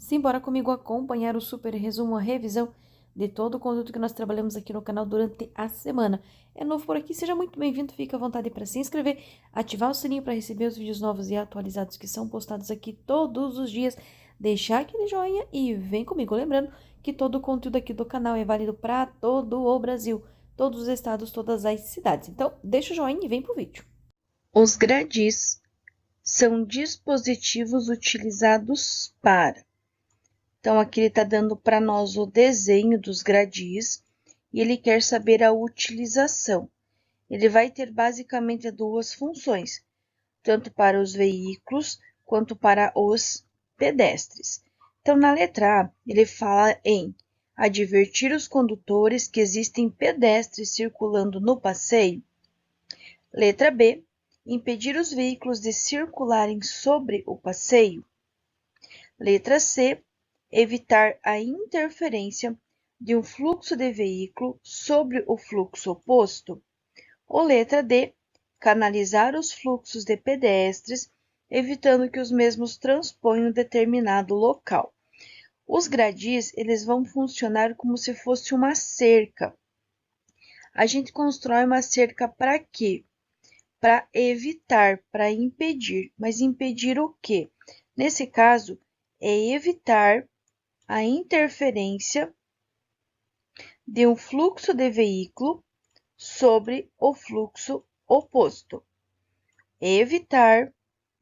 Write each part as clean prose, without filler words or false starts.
Simbora comigo acompanhar o super resumo, a revisão de todo o conteúdo que nós trabalhamos aqui no canal durante a semana. É novo por aqui? Seja muito bem-vindo, fique à vontade para se inscrever, ativar o sininho para receber os vídeos novos e atualizados que são postados aqui todos os dias, deixar aquele joinha e vem comigo. Lembrando que todo o conteúdo aqui do canal é válido para todo o Brasil, todos os estados, todas as cidades. Então, deixa o joinha e vem pro vídeo. Os gradis são dispositivos utilizados para. Então, aqui ele está dando para nós o desenho dos gradis e ele quer saber a utilização. Ele vai ter basicamente duas funções, tanto para os veículos quanto para os pedestres. Então, na letra A, ele fala em advertir os condutores que existem pedestres circulando no passeio. Letra B, impedir os veículos de circularem sobre o passeio. Letra C, evitar a interferência de um fluxo de veículo sobre o fluxo oposto. Ou letra D, canalizar os fluxos de pedestres, evitando que os mesmos transponham determinado local. Os gradis, eles vão funcionar como se fosse uma cerca. A gente constrói uma cerca para quê? Para evitar, para impedir. Mas impedir o quê? Nesse caso, é evitar a interferência de um fluxo de veículo sobre o fluxo oposto. Evitar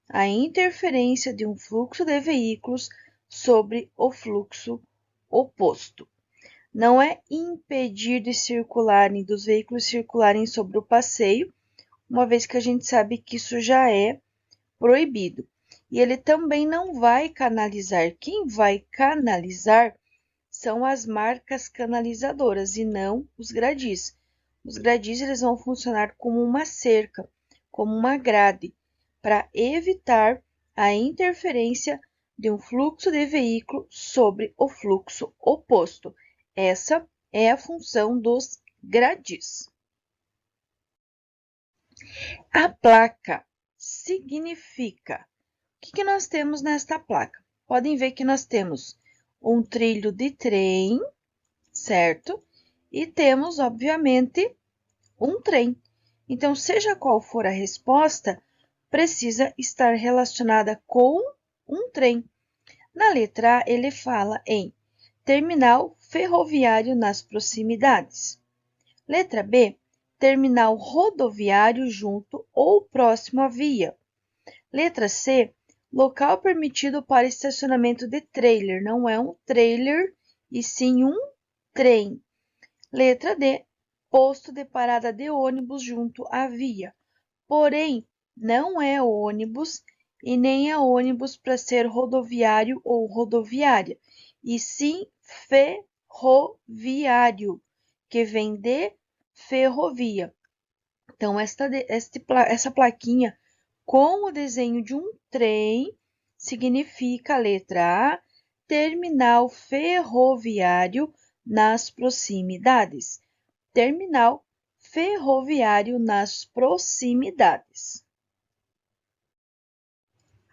a interferência de um fluxo de veículos sobre o fluxo oposto. Não é impedir de circularem, dos veículos circularem sobre o passeio, uma vez que a gente sabe que isso já é proibido. E ele também não vai canalizar. Quem vai canalizar são as marcas canalizadoras e não os gradis. Os gradis eles vão funcionar como uma cerca, como uma grade, para evitar a interferência de um fluxo de veículo sobre o fluxo oposto. Essa é a função dos gradis. A placa significa. O que nós temos nesta placa? Podem ver que nós temos um trilho de trem, certo? E temos, obviamente, um trem. Então, seja qual for a resposta, precisa estar relacionada com um trem. Na letra A, ele fala em terminal ferroviário nas proximidades. Letra B, terminal rodoviário junto ou próximo à via. Letra C, local permitido para estacionamento de trailer. Não é um trailer, e sim um trem. Letra D, posto de parada de ônibus junto à via. Porém, não é ônibus e nem é ônibus para ser rodoviário ou rodoviária, e sim ferroviário, que vem de ferrovia. Então, essa plaquinha com o desenho de um trem significa a letra A, terminal ferroviário nas proximidades. Terminal ferroviário nas proximidades.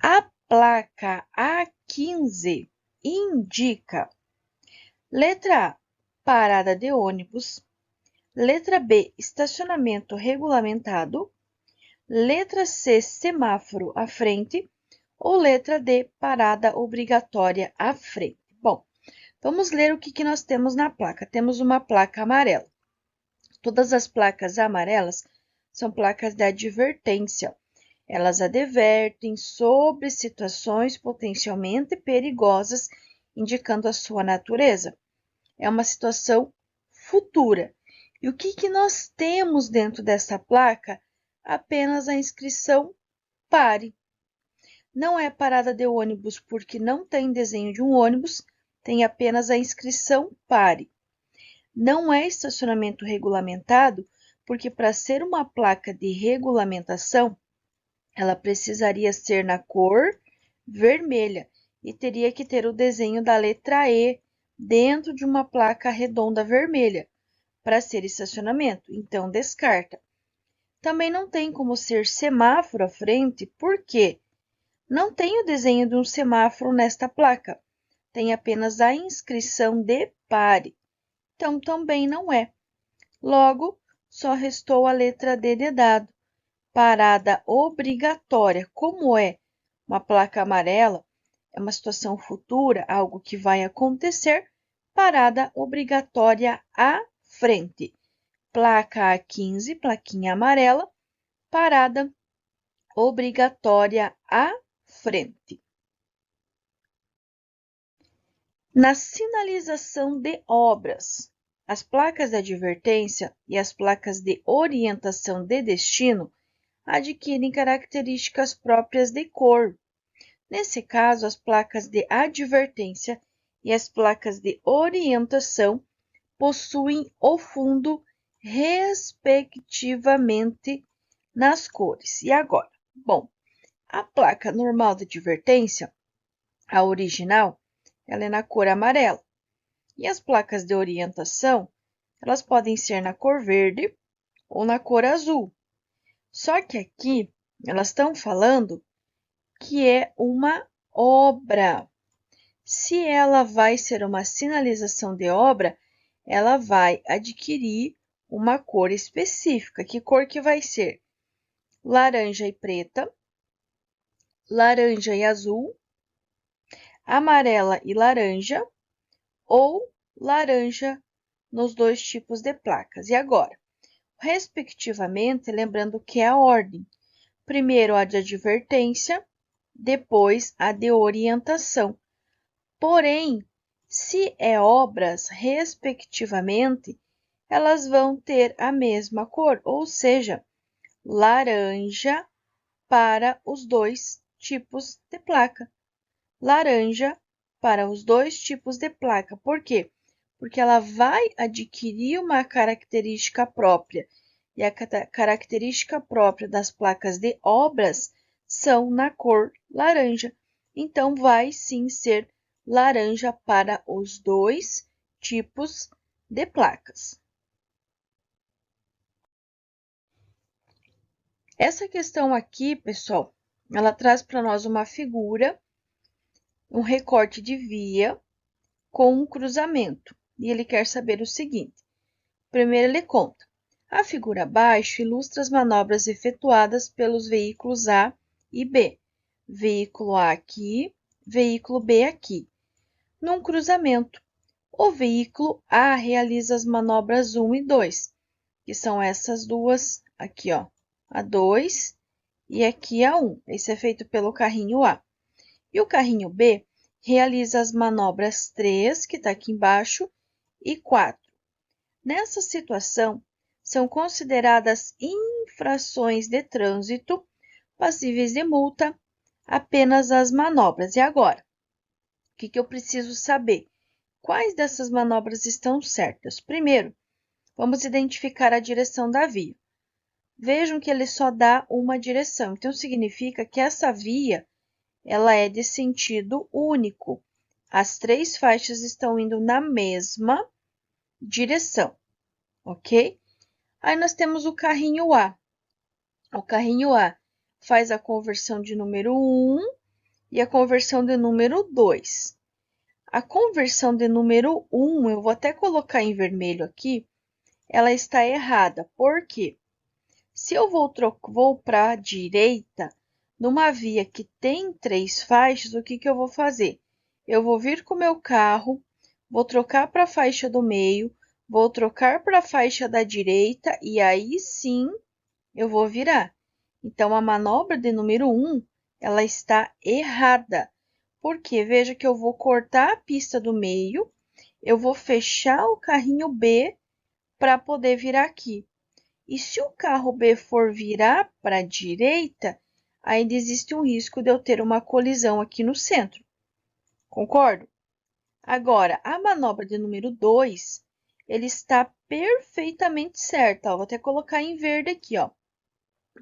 A placa A15 indica letra A, parada de ônibus. Letra B, estacionamento regulamentado. Letra C, semáforo à frente. Ou letra D, parada obrigatória à frente. Bom, vamos ler o que nós temos na placa. Temos uma placa amarela. Todas as placas amarelas são placas de advertência. Elas advertem sobre situações potencialmente perigosas, indicando a sua natureza. É uma situação futura. E o que nós temos dentro dessa placa? Apenas a inscrição pare. Não é parada de ônibus porque não tem desenho de um ônibus, tem apenas a inscrição pare. Não é estacionamento regulamentado porque para ser uma placa de regulamentação, ela precisaria ser na cor vermelha e teria que ter o desenho da letra E dentro de uma placa redonda vermelha para ser estacionamento, então descarta. Também não tem como ser semáforo à frente, porque não tem o desenho de um semáforo nesta placa. tem apenas a inscrição de pare. Então, também não é. Logo, só restou a letra D de dado. Parada obrigatória. Como é uma placa amarela, é uma situação futura, algo que vai acontecer. Parada obrigatória à frente. Placa A15, plaquinha amarela. Parada obrigatória à frente. Na sinalização de obras, as placas de advertência e as placas de orientação de destino adquirem características próprias de cor. Nesse caso, as placas de advertência e as placas de orientação possuem o fundo respectivamente nas cores. E agora? Bom, a placa normal de advertência, a original, ela é na cor amarela. E as placas de orientação, elas podem ser na cor verde ou na cor azul. Só que aqui, elas estão falando que é uma obra. Se ela vai ser uma sinalização de obra, ela vai adquirir uma cor específica. Que cor que vai ser? Laranja e preta, laranja e azul, amarela e laranja ou laranja nos dois tipos de placas. E agora? Respectivamente, lembrando que é a ordem. Primeiro a de advertência, depois a de orientação. Porém, se é obras respectivamente, elas vão ter a mesma cor, ou seja, laranja para os dois tipos de placa. Laranja para os dois tipos de placa. Por quê? Porque ela vai adquirir uma característica própria. E a característica própria das placas de obras são na cor laranja. Então, vai sim ser laranja para os dois tipos de placas. Essa questão aqui, pessoal, ela traz para nós uma figura, um recorte de via com um cruzamento. E ele quer saber o seguinte. Primeiro, ele conta. A figura abaixo ilustra as manobras efetuadas pelos veículos A e B. Veículo A aqui, veículo B aqui. Num cruzamento, o veículo A realiza as manobras 1 e 2, que são essas duas aqui, ó. A 2 e aqui a 1. Esse é feito pelo carrinho A. E o carrinho B realiza as manobras 3, que está aqui embaixo, e 4. Nessa situação, são consideradas infrações de trânsito passíveis de multa apenas as manobras. E agora? O que eu preciso saber? Quais dessas manobras estão certas? Primeiro, vamos identificar a direção da via. Vejam que ele só dá uma direção. Então, significa que essa via ela é de sentido único. As três faixas estão indo na mesma direção, ok? Aí nós temos o carrinho A. O carrinho A faz a conversão de número 1 e a conversão de número 2. A conversão de número 1, eu vou até colocar em vermelho aqui, ela está errada. Por quê? Se eu vou para a direita, numa via que tem 3 faixas, o que eu vou fazer? Eu vou vir com o meu carro, vou trocar para a faixa do meio, vou trocar para a faixa da direita e aí sim eu vou virar. Então, a manobra de número 1, ela está errada. Porque veja que eu vou cortar a pista do meio, eu vou fechar o carrinho B para poder virar aqui. E se o carro B for virar para a direita, ainda existe um risco de eu ter uma colisão aqui no centro. Concordo? Agora, a manobra de número 2, ele está perfeitamente certa. Ó, vou até colocar em verde aqui, ó.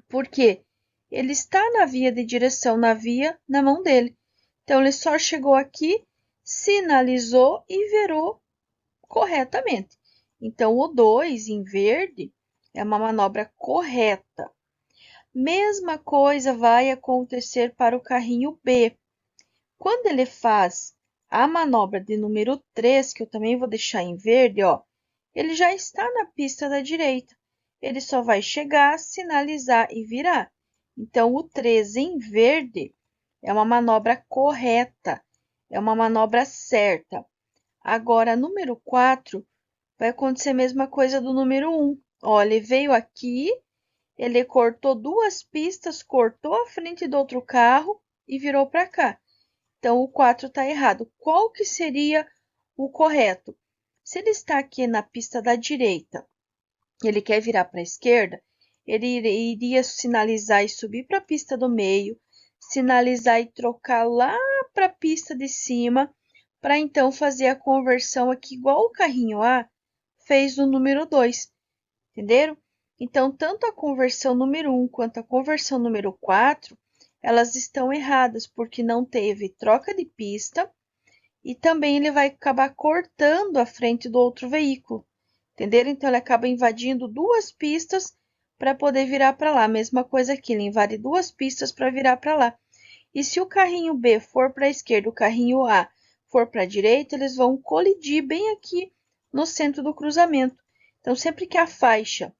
Porque ele está na via de direção, na mão dele. Então, ele só chegou aqui, sinalizou e virou corretamente. Então, o 2 em verde é uma manobra correta. Mesma coisa vai acontecer para o carrinho B. Quando ele faz A manobra de número 3, que eu também vou deixar em verde, ó, ele já está na pista da direita. Ele só vai chegar, sinalizar e virar. Então, o 3 em verde é uma manobra correta, é uma manobra certa. Agora, número 4, vai acontecer a mesma coisa do número 1. Ó, ele veio aqui, ele cortou 2 pistas, cortou a frente do outro carro e virou para cá. Então, o 4 está errado. Qual que seria o correto? Se ele está aqui na pista da direita, ele quer virar para a esquerda, ele iria sinalizar e subir para a pista do meio, sinalizar e trocar lá para a pista de cima, para então fazer a conversão aqui, igual o carrinho A fez no número 2, entenderam? Então, tanto a conversão número 1 quanto a conversão número 4, elas estão erradas, porque não teve troca de pista e também ele vai acabar cortando a frente do outro veículo, entenderam? Então, ele acaba invadindo 2 pistas para poder virar para lá. Mesma coisa aqui, ele invade 2 pistas para virar para lá. E se o carrinho B for para a esquerda, o carrinho A for para a direita, eles vão colidir bem aqui no centro do cruzamento. Então, sempre que a faixa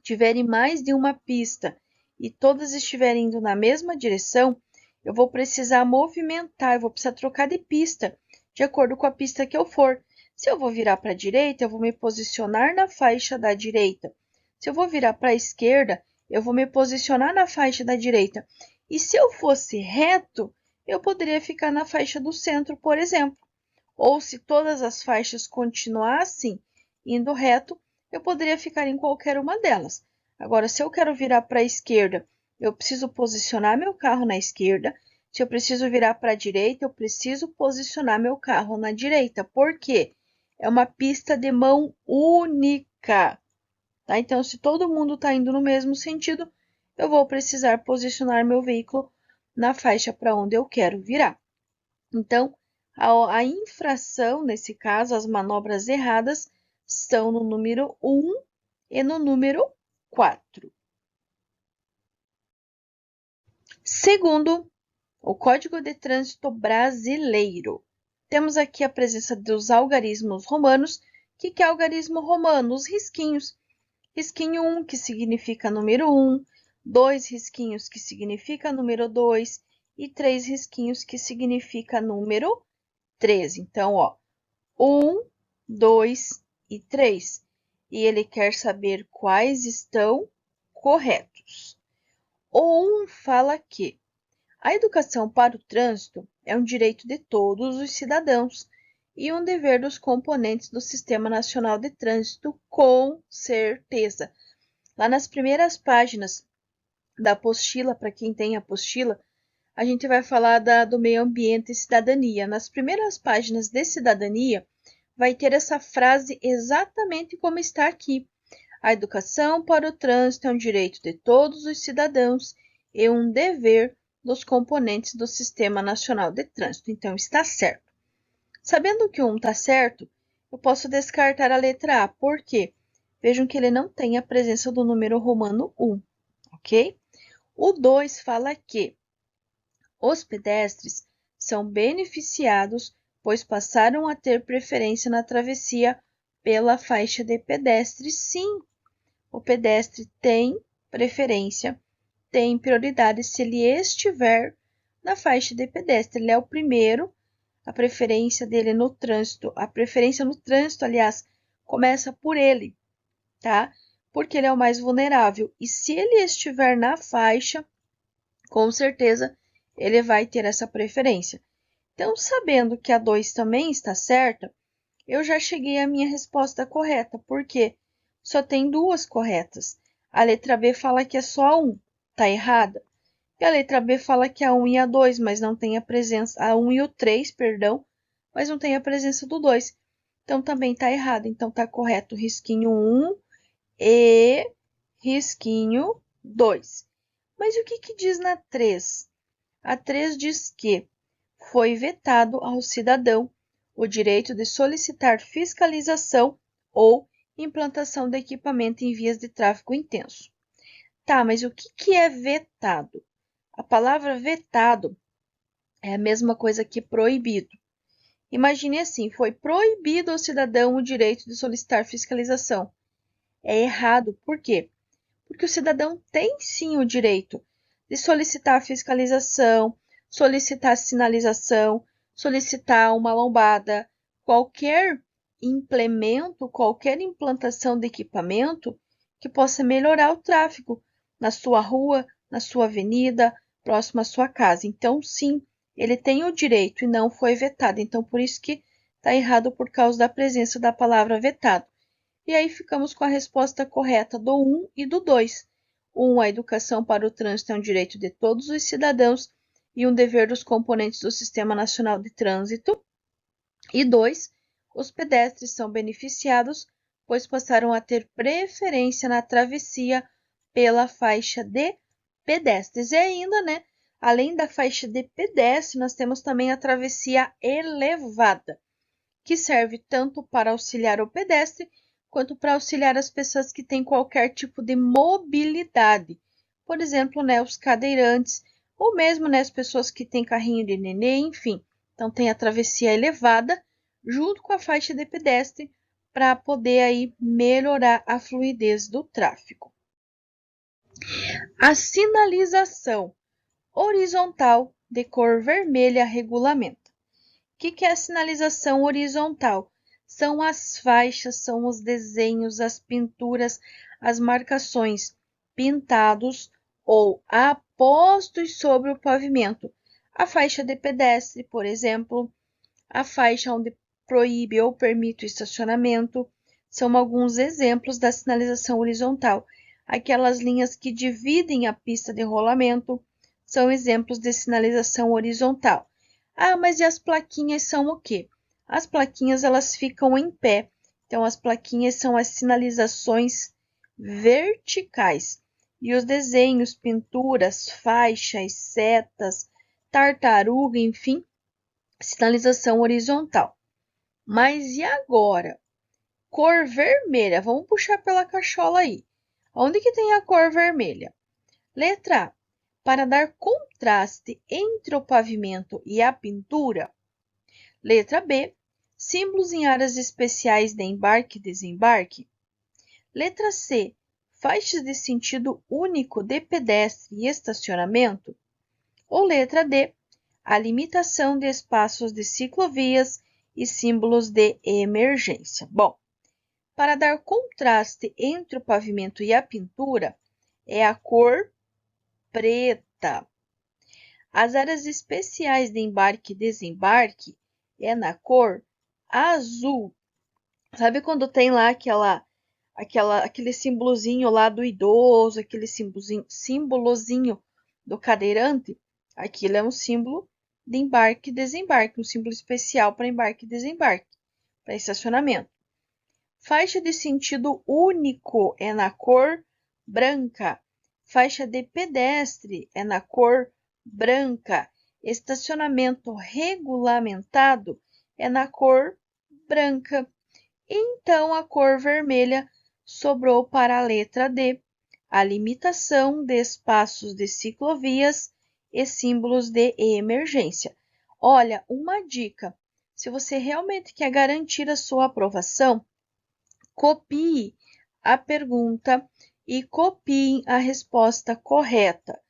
tiverem mais de uma pista e todas estiverem indo na mesma direção, eu vou precisar movimentar, eu vou precisar trocar de pista, de acordo com a pista que eu for. Se eu vou virar para a direita, eu vou me posicionar na faixa da direita. Se eu vou virar para a esquerda, eu vou me posicionar na faixa da direita. E se eu fosse reto, eu poderia ficar na faixa do centro, por exemplo. Ou se todas as faixas continuassem indo reto, eu poderia ficar em qualquer uma delas. Agora, se eu quero virar para a esquerda, eu preciso posicionar meu carro na esquerda. Se eu preciso virar para a direita, eu preciso posicionar meu carro na direita. Por quê? É uma pista de mão única. Tá? Então, se todo mundo está indo no mesmo sentido, eu vou precisar posicionar meu veículo na faixa para onde eu quero virar. Então, a infração, nesse caso, as manobras erradas, estão no número 1 e no número 4. Segundo, o Código de Trânsito Brasileiro. Temos aqui a presença dos algarismos romanos. O que é algarismo romano? Os risquinhos. Risquinho 1, que significa número 1, 2 risquinhos, que significa número 2, e 3 risquinhos, que significa número 3. Então, ó, 1, 2 e 3. E ele quer saber quais estão corretos. O 1 fala que a educação para o trânsito é um direito de todos os cidadãos e um dever dos componentes do Sistema Nacional de Trânsito, com certeza. Lá nas primeiras páginas da apostila, para quem tem apostila, a gente vai falar do meio ambiente e cidadania. Nas primeiras páginas de cidadania, vai ter essa frase exatamente como está aqui. A educação para o trânsito é um direito de todos os cidadãos e um dever dos componentes do Sistema Nacional de Trânsito. Então, está certo. Sabendo que um está certo, eu posso descartar a letra A. Por quê? Vejam que ele não tem a presença do número romano 1, ok? O 2 fala que os pedestres são beneficiados, pois passaram a ter preferência na travessia pela faixa de pedestre. Sim, o pedestre tem preferência, tem prioridade se ele estiver na faixa de pedestre. Ele é o primeiro, a preferência dele no trânsito, aliás, começa por ele, tá? Porque ele é o mais vulnerável. E se ele estiver na faixa, com certeza ele vai ter essa preferência. Então, sabendo que a 2 também está certa, eu já cheguei à minha resposta correta, porque só tem 2 corretas. A letra B fala que é só 1, está errada. E a letra B fala que é a 1 e a 2, mas não tem a presença, a 1 e o 3, perdão, mas não tem a presença do 2. Então, também está errado. Então, está correto risquinho 1 e risquinho 2. Mas o que diz na 3? A 3 diz que foi vetado ao cidadão o direito de solicitar fiscalização ou implantação de equipamento em vias de tráfego intenso. Tá, mas o que é vetado? A palavra vetado é a mesma coisa que proibido. Imagine assim, foi proibido ao cidadão o direito de solicitar fiscalização. É errado, por quê? Porque o cidadão tem sim o direito de solicitar fiscalização, solicitar sinalização, solicitar uma lombada, qualquer implemento, qualquer implantação de equipamento que possa melhorar o tráfego na sua rua, na sua avenida, próximo à sua casa. Então, sim, ele tem o direito e não foi vetado. Então, por isso que está errado por causa da presença da palavra vetado. E aí ficamos com a resposta correta do 1 e do 2. 1, a educação para o trânsito é um direito de todos os cidadãos e um dever dos componentes do Sistema Nacional de Trânsito. E 2, os pedestres são beneficiados, pois passaram a ter preferência na travessia pela faixa de pedestres. E ainda, né, além da faixa de pedestre, nós temos também a travessia elevada, que serve tanto para auxiliar o pedestre quanto para auxiliar as pessoas que têm qualquer tipo de mobilidade. Por exemplo, né, os cadeirantes, ou mesmo, né, as pessoas que têm carrinho de nenê, enfim. Então, tem a travessia elevada junto com a faixa de pedestre para poder aí melhorar a fluidez do tráfego. A sinalização horizontal de cor vermelha regulamenta. O que é a sinalização horizontal? São as faixas, são os desenhos, as pinturas, as marcações pintados ou apostos sobre o pavimento. A faixa de pedestre, por exemplo, a faixa onde proíbe ou permite o estacionamento, são alguns exemplos da sinalização horizontal. Aquelas linhas que dividem a pista de rolamento são exemplos de sinalização horizontal. Ah, mas e as plaquinhas são o quê? As plaquinhas, elas ficam em pé. Então, as plaquinhas são as sinalizações verticais. E os desenhos, pinturas, faixas, setas, tartaruga, enfim, sinalização horizontal. Mas e agora? Cor vermelha. Vamos puxar pela cachola aí. Onde que tem a cor vermelha? Letra A. Para dar contraste entre o pavimento e a pintura. Letra B. Símbolos em áreas especiais de embarque e desembarque. Letra C. Faixas de sentido único de pedestre e estacionamento. Ou letra D. A limitação de espaços de ciclovias e símbolos de emergência. Bom, para dar contraste entre o pavimento e a pintura, é a cor preta. As áreas especiais de embarque e desembarque é na cor azul. Sabe quando tem lá aquele símbolozinho lá do idoso, aquele símbolozinho do cadeirante? Aquilo é um símbolo de embarque e desembarque, um símbolo especial para embarque e desembarque, para estacionamento. Faixa de sentido único é na cor branca. Faixa de pedestre é na cor branca. Estacionamento regulamentado é na cor branca. Então, a cor vermelha sobrou para a letra D, a limitação de espaços de ciclovias e símbolos de emergência. Olha, uma dica: se você realmente quer garantir a sua aprovação, copie a pergunta e copie a resposta correta.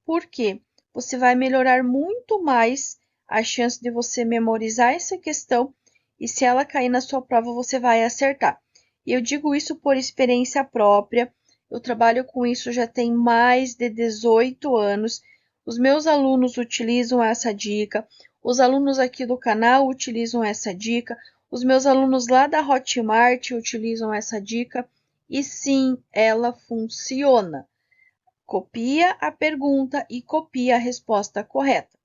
Por quê? Você vai melhorar muito mais a chance de você memorizar essa questão e se ela cair na sua prova, você vai acertar. E eu digo isso por experiência própria. Eu trabalho com isso já tem mais de 18 anos. Os meus alunos utilizam essa dica. Os alunos aqui do canal utilizam essa dica. Os meus alunos lá da Hotmart utilizam essa dica. E sim, ela funciona. Copia a pergunta e copia a resposta correta.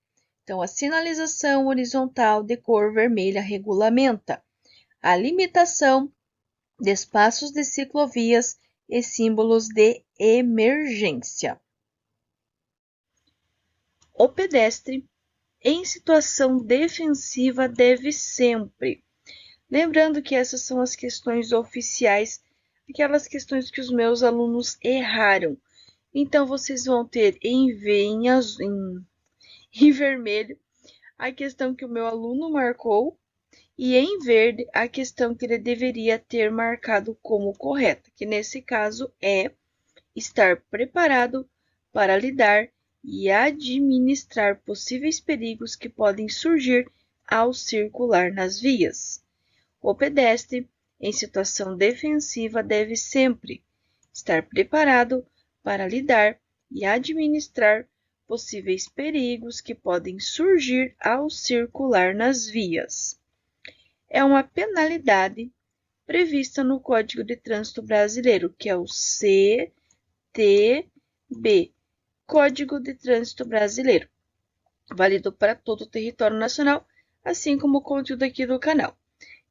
Então, a sinalização horizontal de cor vermelha regulamenta a limitação de espaços de ciclovias e símbolos de emergência. O pedestre em situação defensiva deve sempre. Lembrando que essas são as questões oficiais, aquelas questões que os meus alunos erraram. Então, vocês vão ter em vermelho a questão que o meu aluno marcou e em verde a questão que ele deveria ter marcado como correta, que nesse caso é estar preparado para lidar e administrar possíveis perigos que podem surgir ao circular nas vias. O pedestre, em situação defensiva, deve sempre estar preparado para lidar e administrar possíveis perigos que podem surgir ao circular nas vias. É uma penalidade prevista no Código de Trânsito Brasileiro, que é o CTB, Código de Trânsito Brasileiro, válido para todo o território nacional, assim como o conteúdo aqui do canal.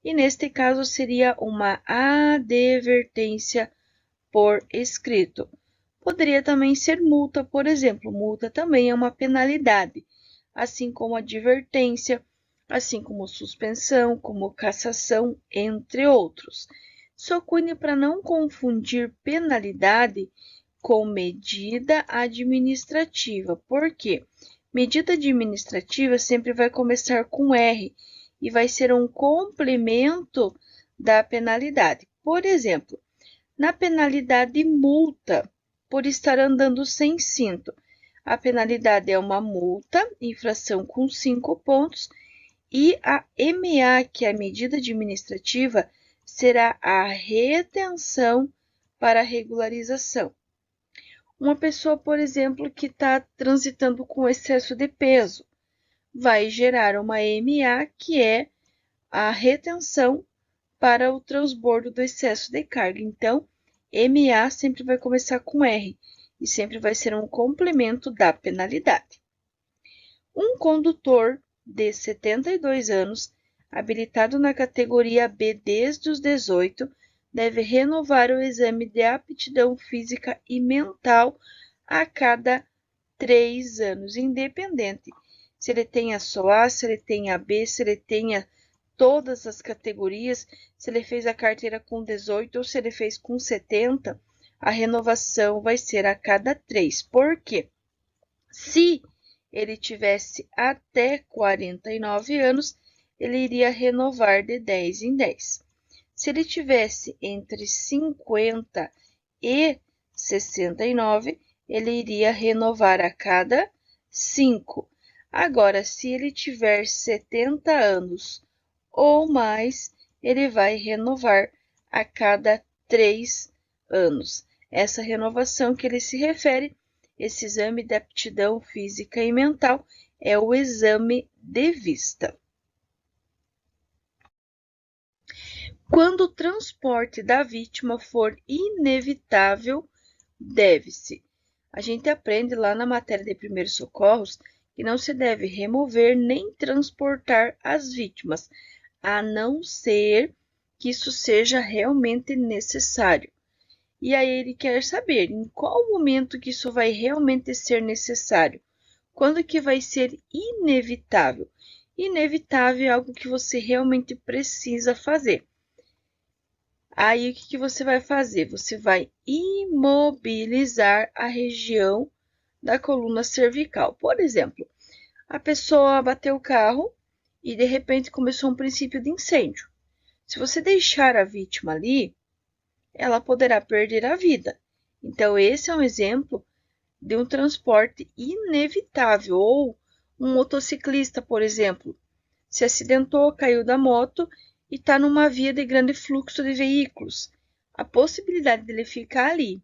E neste caso seria uma advertência por escrito. Poderia também ser multa, por exemplo. Multa também é uma penalidade, assim como advertência, assim como suspensão, como cassação, entre outros. Só cuide para não confundir penalidade com medida administrativa. Por quê? Medida administrativa sempre vai começar com R e vai ser um complemento da penalidade. Por exemplo, na penalidade multa por estar andando sem cinto, a penalidade é uma multa, infração com 5 pontos, e a MA, que é a medida administrativa, será a retenção para regularização. Uma pessoa, por exemplo, que está transitando com excesso de peso, vai gerar uma MA, que é a retenção para o transbordo do excesso de carga. Então, MA sempre vai começar com R e sempre vai ser um complemento da penalidade. Um condutor de 72 anos, habilitado na categoria B desde os 18, deve renovar o exame de aptidão física e mental a cada 3 anos, independente se ele tenha só A, se ele tenha B, se ele tenha todas as categorias, se ele fez a carteira com 18 ou se ele fez com 70, a renovação vai ser a cada 3. Por quê? Se ele tivesse até 49 anos, ele iria renovar de 10 em 10. Se ele tivesse entre 50 e 69, ele iria renovar a cada 5. Agora, se ele tiver 70 anos ou mais, ele vai renovar a cada 3 anos. Essa renovação que ele se refere, esse exame de aptidão física e mental, é o exame de vista. Quando o transporte da vítima for inevitável, deve-se. A gente aprende lá na matéria de primeiros socorros que não se deve remover nem transportar as vítimas, a não ser que isso seja realmente necessário. E aí ele quer saber em qual momento que isso vai realmente ser necessário. Quando que vai ser inevitável? Inevitável é algo que você realmente precisa fazer. Aí, o que você vai fazer? Você vai imobilizar a região da coluna cervical. Por exemplo, a pessoa bateu o carro e, de repente, começou um princípio de incêndio. Se você deixar a vítima ali, ela poderá perder a vida. Então, esse é um exemplo de um transporte inevitável. Ou um motociclista, por exemplo, se acidentou, caiu da moto e está numa via de grande fluxo de veículos. A possibilidade dele ficar ali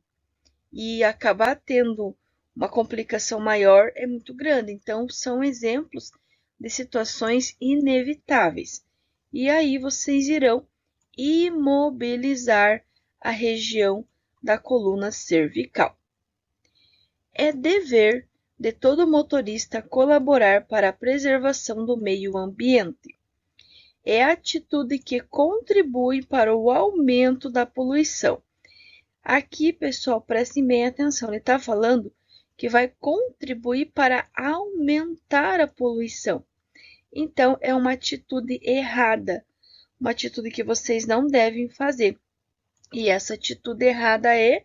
e acabar tendo uma complicação maior é muito grande. Então, são exemplos de situações inevitáveis. E aí, vocês irão imobilizar a região da coluna cervical. É dever de todo motorista colaborar para a preservação do meio ambiente. É a atitude que contribui para o aumento da poluição. Aqui, pessoal, prestem bem atenção, ele está falando que vai contribuir para aumentar a poluição. Então, é uma atitude errada, uma atitude que vocês não devem fazer. E essa atitude errada é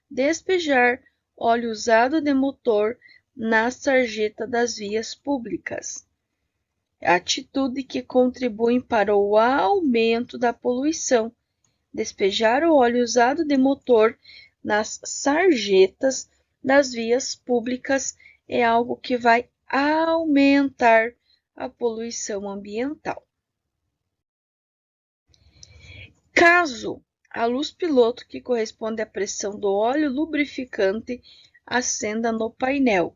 despejar óleo usado de motor na sarjeta das vias públicas. atitude que contribui para o aumento da poluição. Despejar o óleo usado de motor nas sarjetas das vias públicas é algo que vai aumentar a poluição ambiental. Caso a luz piloto, que corresponde à pressão do óleo lubrificante, acenda no painel,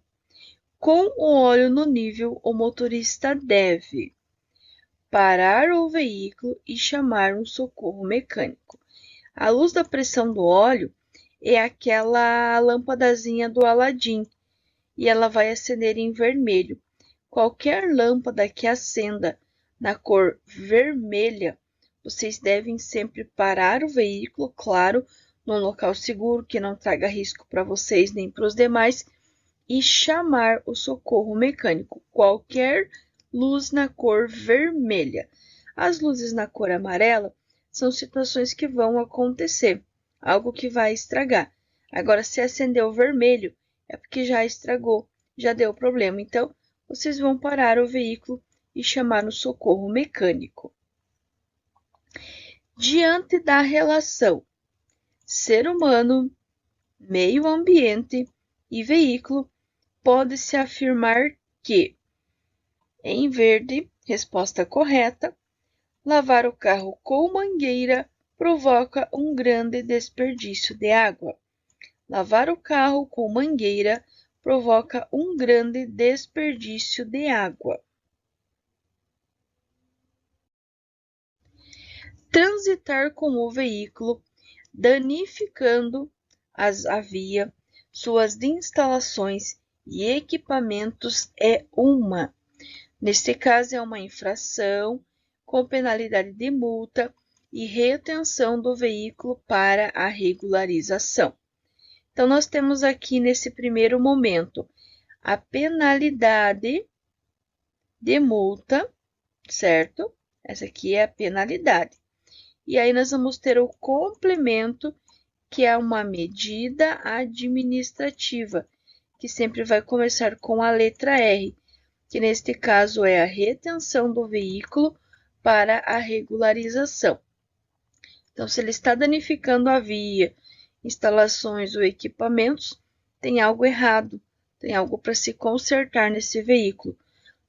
com o óleo no nível, o motorista deve parar o veículo e chamar um socorro mecânico. A luz da pressão do óleo é aquela lâmpadazinha do Aladim e ela vai acender em vermelho. Qualquer lâmpada que acenda na cor vermelha, vocês devem sempre parar o veículo, claro, num local seguro que não traga risco para vocês nem para os demais, e chamar o socorro mecânico. Qualquer luz na cor vermelha. As luzes na cor amarela são situações que vão acontecer, algo que vai estragar. Agora, se acendeu vermelho, é porque já estragou, já deu problema. Então, vocês vão parar o veículo e chamar o socorro mecânico. Diante da relação ser humano, meio ambiente e veículo, pode-se afirmar que, em verde, resposta correta, lavar o carro com mangueira provoca um grande desperdício de água. Lavar o carro com mangueira provoca um grande desperdício de água. Transitar com o veículo, danificando a via, suas instalações e equipamentos é uma. Neste caso, é uma infração com penalidade de multa e retenção do veículo para a regularização. Então, nós temos aqui nesse primeiro momento a penalidade de multa, certo? Essa aqui é a penalidade. E aí nós vamos ter o complemento, que é uma medida administrativa, que sempre vai começar com a letra R, que neste caso é a retenção do veículo para a regularização. Então, se ele está danificando a via, instalações ou equipamentos, tem algo errado, tem algo para se consertar nesse veículo.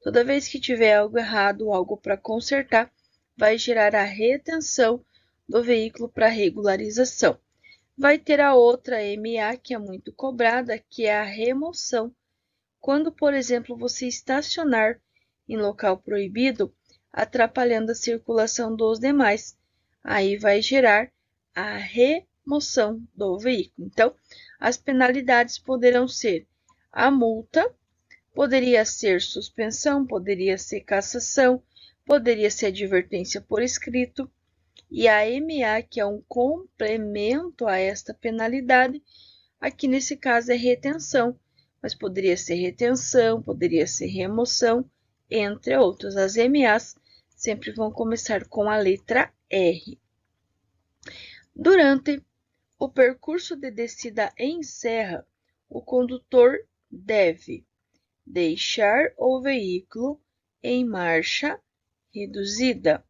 Toda vez que tiver algo errado, algo para consertar, vai gerar a retenção do veículo para regularização. Vai ter a outra MA, que é muito cobrada, que é a remoção. Quando, por exemplo, você estacionar em local proibido, atrapalhando a circulação dos demais, aí vai gerar a remoção do veículo. Então, as penalidades poderão ser a multa, poderia ser suspensão, poderia ser cassação, poderia ser advertência por escrito, e a MA, que é um complemento a esta penalidade, aqui nesse caso é retenção, mas poderia ser retenção, poderia ser remoção, entre outros. As MAs sempre vão começar com a letra R. Durante o percurso de descida em serra, o condutor deve deixar o veículo em marcha reduzida.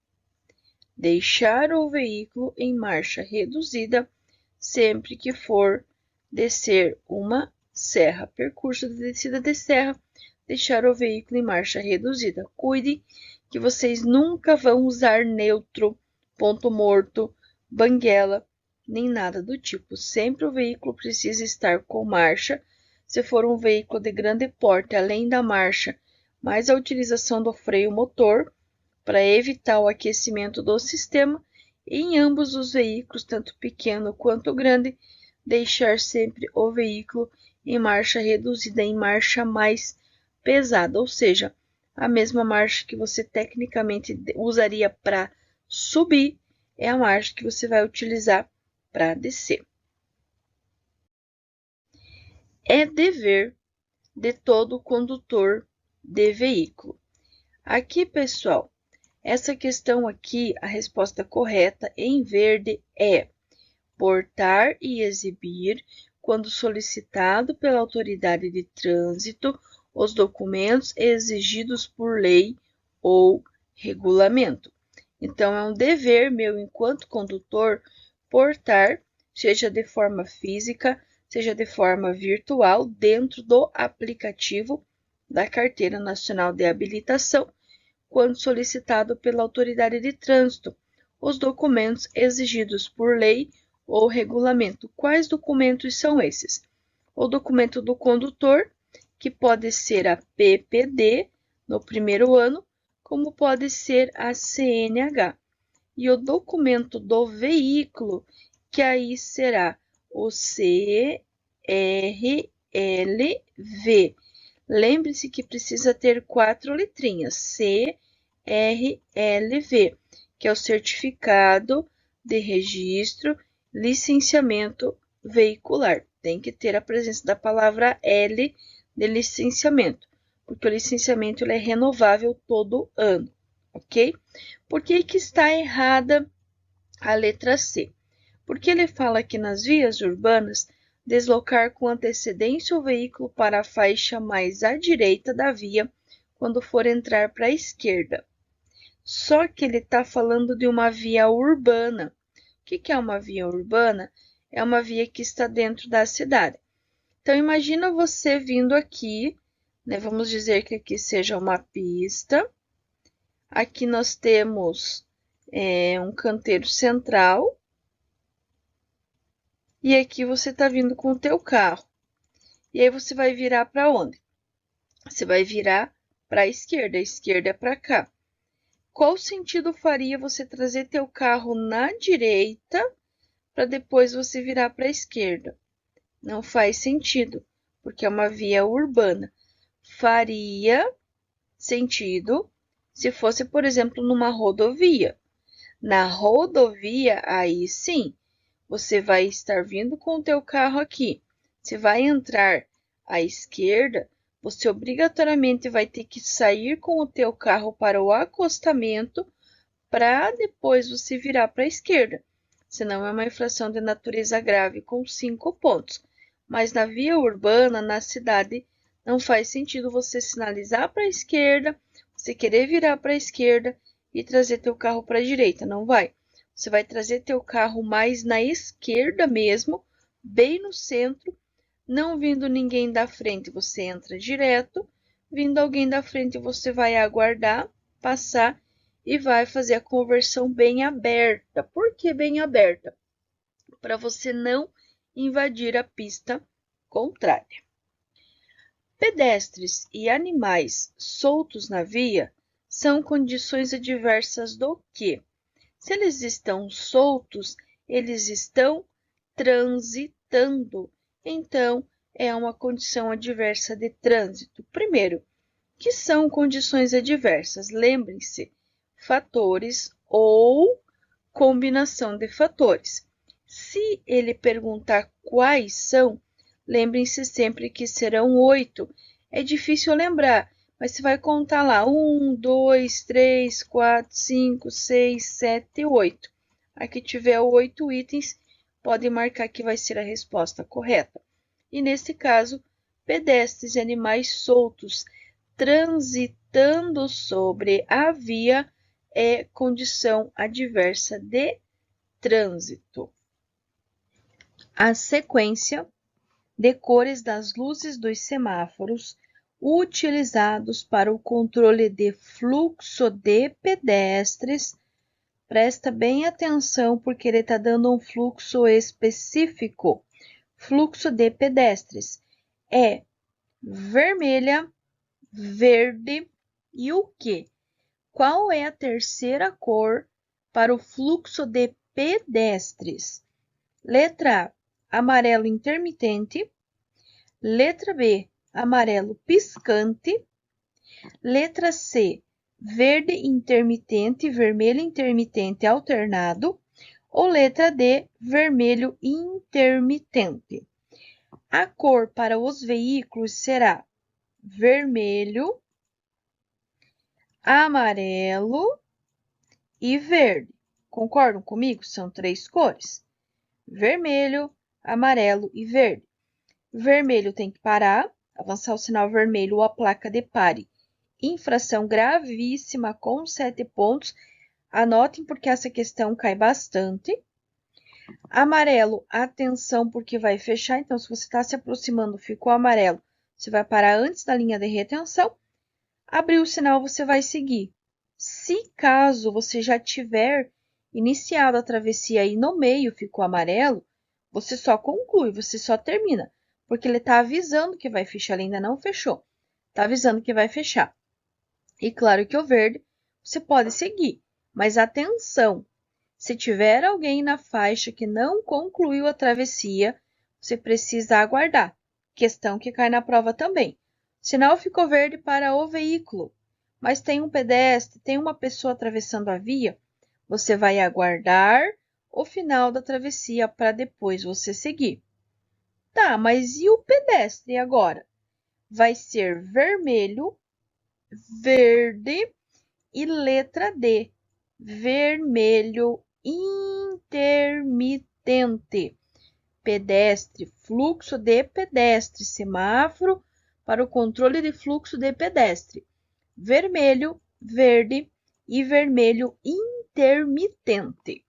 Deixar o veículo em marcha reduzida sempre que for descer uma serra. Percurso de descida de serra, deixar o veículo em marcha reduzida. Cuide que vocês nunca vão usar neutro, ponto morto, banguela, nem nada do tipo. Sempre o veículo precisa estar com marcha. Se for um veículo de grande porte, além da marcha, mais a utilização do freio motor, para evitar o aquecimento do sistema, e em ambos os veículos, tanto pequeno quanto grande, deixar sempre o veículo em marcha reduzida, em marcha mais pesada, ou seja, a mesma marcha que você tecnicamente usaria para subir, é a marcha que você vai utilizar para descer. É dever de todo condutor de veículo. Aqui, pessoal, essa questão aqui, a resposta correta em verde é portar e exibir, quando solicitado pela autoridade de trânsito, os documentos exigidos por lei ou regulamento. Então, é um dever meu, enquanto condutor, portar, seja de forma física, seja de forma virtual, dentro do aplicativo da Carteira Nacional de Habilitação, quando solicitado pela autoridade de trânsito, os documentos exigidos por lei ou regulamento. Quais documentos são esses? O documento do condutor, que pode ser a PPD no primeiro ano, como pode ser a CNH. E o documento do veículo, que aí será o CRLV. Lembre-se que precisa ter 4 letrinhas, CRLV, que é o Certificado de Registro, Licenciamento Veicular. Tem que ter a presença da palavra L de licenciamento, porque o licenciamento ele é renovável todo ano, ok? Por que que está errada a letra C? Porque ele fala que nas vias urbanas, deslocar com antecedência o veículo para a faixa mais à direita da via quando for entrar para a esquerda. Só que ele está falando de uma via urbana. O que é uma via urbana? É uma via que está dentro da cidade. Então, imagina você vindo aqui, né? Vamos dizer que aqui seja uma pista. Aqui nós temos um canteiro central. E aqui você está vindo com o teu carro. E aí você vai virar para onde? Você vai virar para a esquerda é para cá. Qual sentido faria você trazer teu carro na direita para depois você virar para a esquerda? Não faz sentido, porque é uma via urbana. Faria sentido se fosse, por exemplo, numa rodovia. Na rodovia, aí sim, você vai estar vindo com o teu carro aqui. Você vai entrar à esquerda, você obrigatoriamente vai ter que sair com o teu carro para o acostamento para depois você virar para a esquerda. Senão é uma infração de natureza grave com 5 pontos. Mas na via urbana, na cidade, não faz sentido você sinalizar para a esquerda, você querer virar para a esquerda e trazer teu carro para a direita. Não vai. Você vai trazer teu carro mais na esquerda mesmo, bem no centro, não vindo ninguém da frente, você entra direto, vindo alguém da frente, você vai aguardar, passar e vai fazer a conversão bem aberta. Por que bem aberta? Para você não invadir a pista contrária. Pedestres e animais soltos na via são condições adversas do quê? Se eles estão soltos, eles estão transitando. Então, é uma condição adversa de trânsito. Primeiro, que são condições adversas? Lembrem-se, fatores ou combinação de fatores. Se ele perguntar quais são, lembrem-se sempre que serão 8. É difícil lembrar, mas você vai contar lá 1, 2, 3, 4, 5, 6, 7, 8. Aqui tiver 8 itens, pode marcar que vai ser a resposta correta. E nesse caso, pedestres e animais soltos transitando sobre a via é condição adversa de trânsito. A sequência de cores das luzes dos semáforos utilizados para o controle de fluxo de pedestres. Presta bem atenção porque ele está dando um fluxo específico. Fluxo de pedestres é vermelha, verde e o quê? Qual é a terceira cor para o fluxo de pedestres? Letra A, amarelo intermitente. Letra B, amarelo piscante. Letra C, verde intermitente, vermelho intermitente alternado. Ou letra D, vermelho intermitente. A cor para os veículos será vermelho, amarelo e verde. Concordam comigo? São 3 cores. Vermelho, amarelo e verde. Vermelho tem que parar, avançar o sinal vermelho ou a placa de pare infração gravíssima com 7 pontos. Anotem porque essa questão cai bastante. Amarelo, atenção porque vai fechar. Então, se você está se aproximando, ficou amarelo, você vai parar antes da linha de retenção. Abriu o sinal, você vai seguir. Se caso você já tiver iniciado a travessia e no meio ficou amarelo, você só conclui, você só termina. Porque ele está avisando que vai fechar, ele ainda não fechou. Está avisando que vai fechar. E claro que o verde, você pode seguir. Mas atenção, se tiver alguém na faixa que não concluiu a travessia, você precisa aguardar. Questão que cai na prova também. O sinal ficou verde para o veículo, mas tem um pedestre, tem uma pessoa atravessando a via, você vai aguardar o final da travessia para depois você seguir. Tá, mas e o pedestre agora? Vai ser vermelho, verde e letra D, vermelho intermitente. Pedestre, fluxo de pedestre, semáforo para o controle de fluxo de pedestre. Vermelho, verde e vermelho intermitente.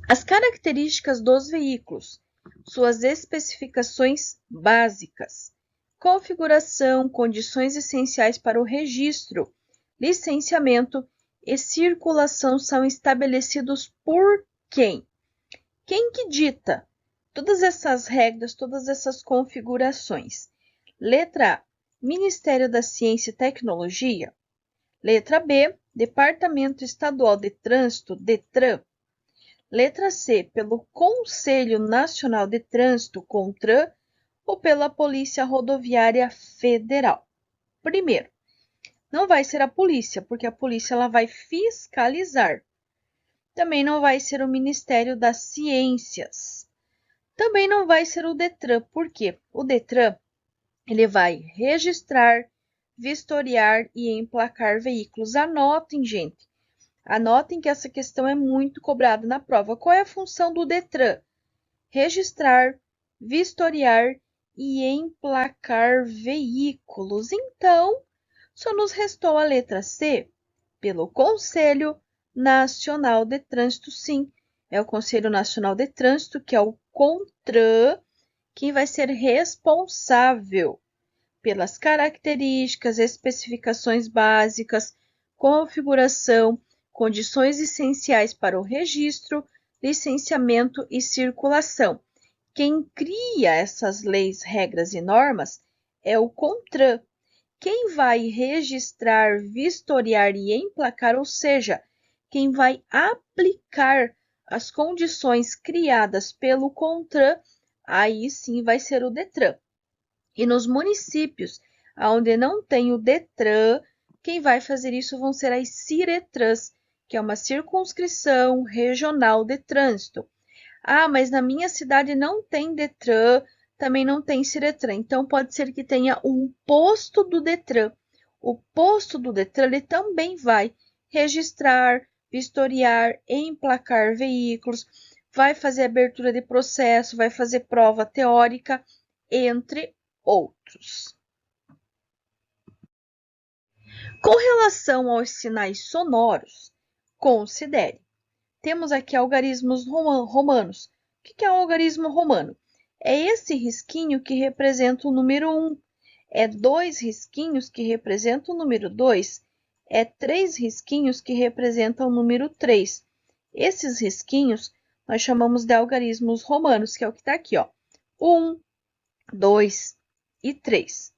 As características dos veículos, suas especificações básicas, configuração, condições essenciais para o registro, licenciamento e circulação são estabelecidos por quem? Quem que dita todas essas regras, todas essas configurações? Letra A, Ministério da Ciência e Tecnologia. Letra B, Departamento Estadual de Trânsito, DETRAN. Letra C, pelo Conselho Nacional de Trânsito, CONTRAN, ou pela Polícia Rodoviária Federal. Primeiro, não vai ser a polícia, porque a polícia ela vai fiscalizar. Também não vai ser o Ministério das Ciências. Também não vai ser o DETRAN, porque o DETRAN ele vai registrar, vistoriar e emplacar veículos. Anotem, gente. Anotem que essa questão é muito cobrada na prova. Qual é a função do DETRAN? Registrar, vistoriar e emplacar veículos. Então, só nos restou a letra C, pelo Conselho Nacional de Trânsito, sim. É o Conselho Nacional de Trânsito, que é o CONTRAN, que vai ser responsável pelas características, especificações básicas, configuração, condições essenciais para o registro, licenciamento e circulação. Quem cria essas leis, regras e normas é o CONTRAN. Quem vai registrar, vistoriar e emplacar, ou seja, quem vai aplicar as condições criadas pelo CONTRAN, aí sim vai ser o DETRAN. E nos municípios onde não tem o DETRAN, quem vai fazer isso vão ser as CIRETRANs, que é uma circunscrição regional de trânsito. Ah, mas na minha cidade não tem DETRAN, também não tem CIRETRAN. Então, pode ser que tenha um posto do DETRAN. O posto do DETRAN ele também vai registrar, vistoriar, emplacar veículos, vai fazer abertura de processo, vai fazer prova teórica, entre outros. Com relação aos sinais sonoros, considere. Temos aqui algarismos romanos. O que é um algarismo romano? É esse risquinho que representa o número 1. É 2 risquinhos que representam o número 2. É 3 risquinhos que representam o número 3. Esses risquinhos nós chamamos de algarismos romanos, que é o que está aqui, ó. 1, 2 e 3.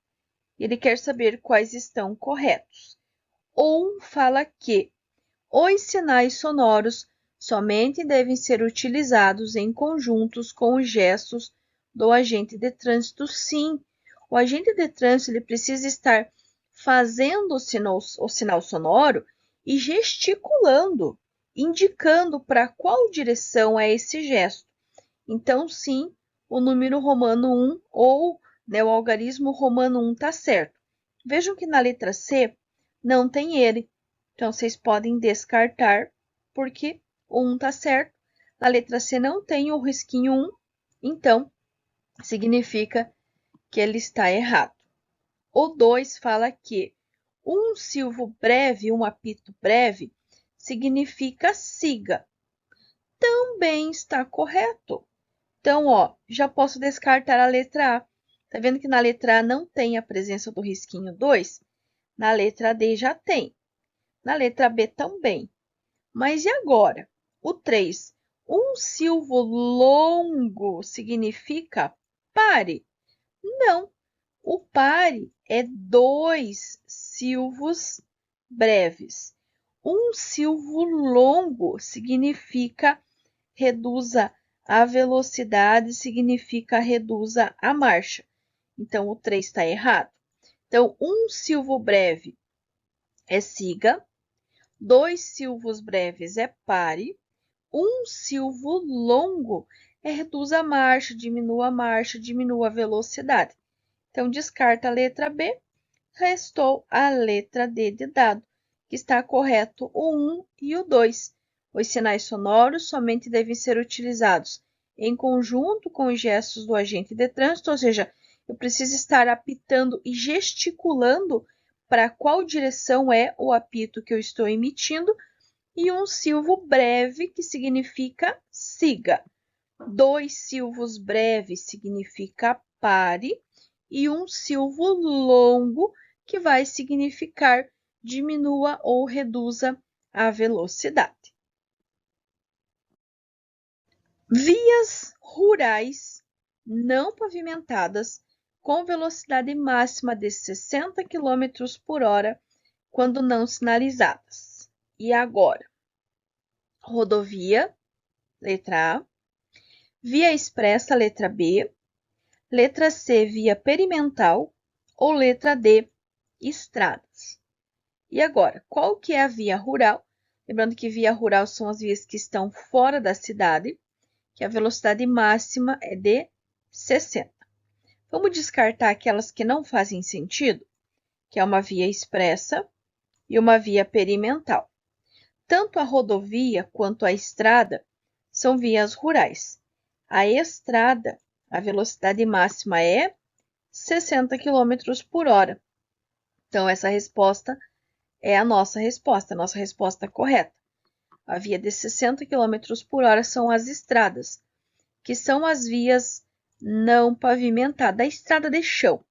Ele quer saber quais estão corretos. 1 fala que os sinais sonoros somente devem ser utilizados em conjuntos com os gestos do agente de trânsito, sim. O agente de trânsito ele precisa estar fazendo o sinal sonoro e gesticulando, indicando para qual direção é esse gesto. Então, sim, o número romano 1 ou o algarismo romano 1 está certo. Vejam que na letra C não tem ele. Então, vocês podem descartar, porque o 1 está certo. Na letra C não tem o risquinho 1, então significa que ele está errado. O 2 fala que um silvo breve, um apito breve, significa siga. Também está correto. Então, ó, já posso descartar a letra A. Tá vendo que na letra A não tem a presença do risquinho 2? Na letra D já tem. Na letra B também. Mas e agora? O 3. Um silvo longo significa pare? Não. O pare é 2 silvos breves. Um silvo longo significa reduza a velocidade, significa reduza a marcha. Então, o 3 está errado. Então, um silvo breve é siga, 2 silvos breves é pare, um silvo longo é reduza a marcha, diminua a velocidade. Então, descarta a letra B, restou a letra D de dado, que está correto o 1 e o 2. Os sinais sonoros somente devem ser utilizados em conjunto com os gestos do agente de trânsito, ou seja, eu preciso estar apitando e gesticulando para qual direção é o apito que eu estou emitindo, e um silvo breve, que significa siga. 2 silvos breves significa pare, e um silvo longo, que vai significar diminua ou reduza a velocidade. Vias rurais não pavimentadas com velocidade máxima de 60 km por hora quando não sinalizadas. E agora? Rodovia, letra A. Via expressa, letra B. Letra C, via perimetral. Ou letra D, estradas. E agora, qual que é a via rural? Lembrando que via rural são as vias que estão fora da cidade, que a velocidade máxima é de 60. Vamos descartar aquelas que não fazem sentido, que é uma via expressa e uma via perimetral. Tanto a rodovia quanto a estrada são vias rurais. A estrada, a velocidade máxima é 60 km por hora. Então, essa resposta é a nossa resposta correta. A via de 60 km por hora são as estradas, que são as vias não pavimentadas, a estrada de chão.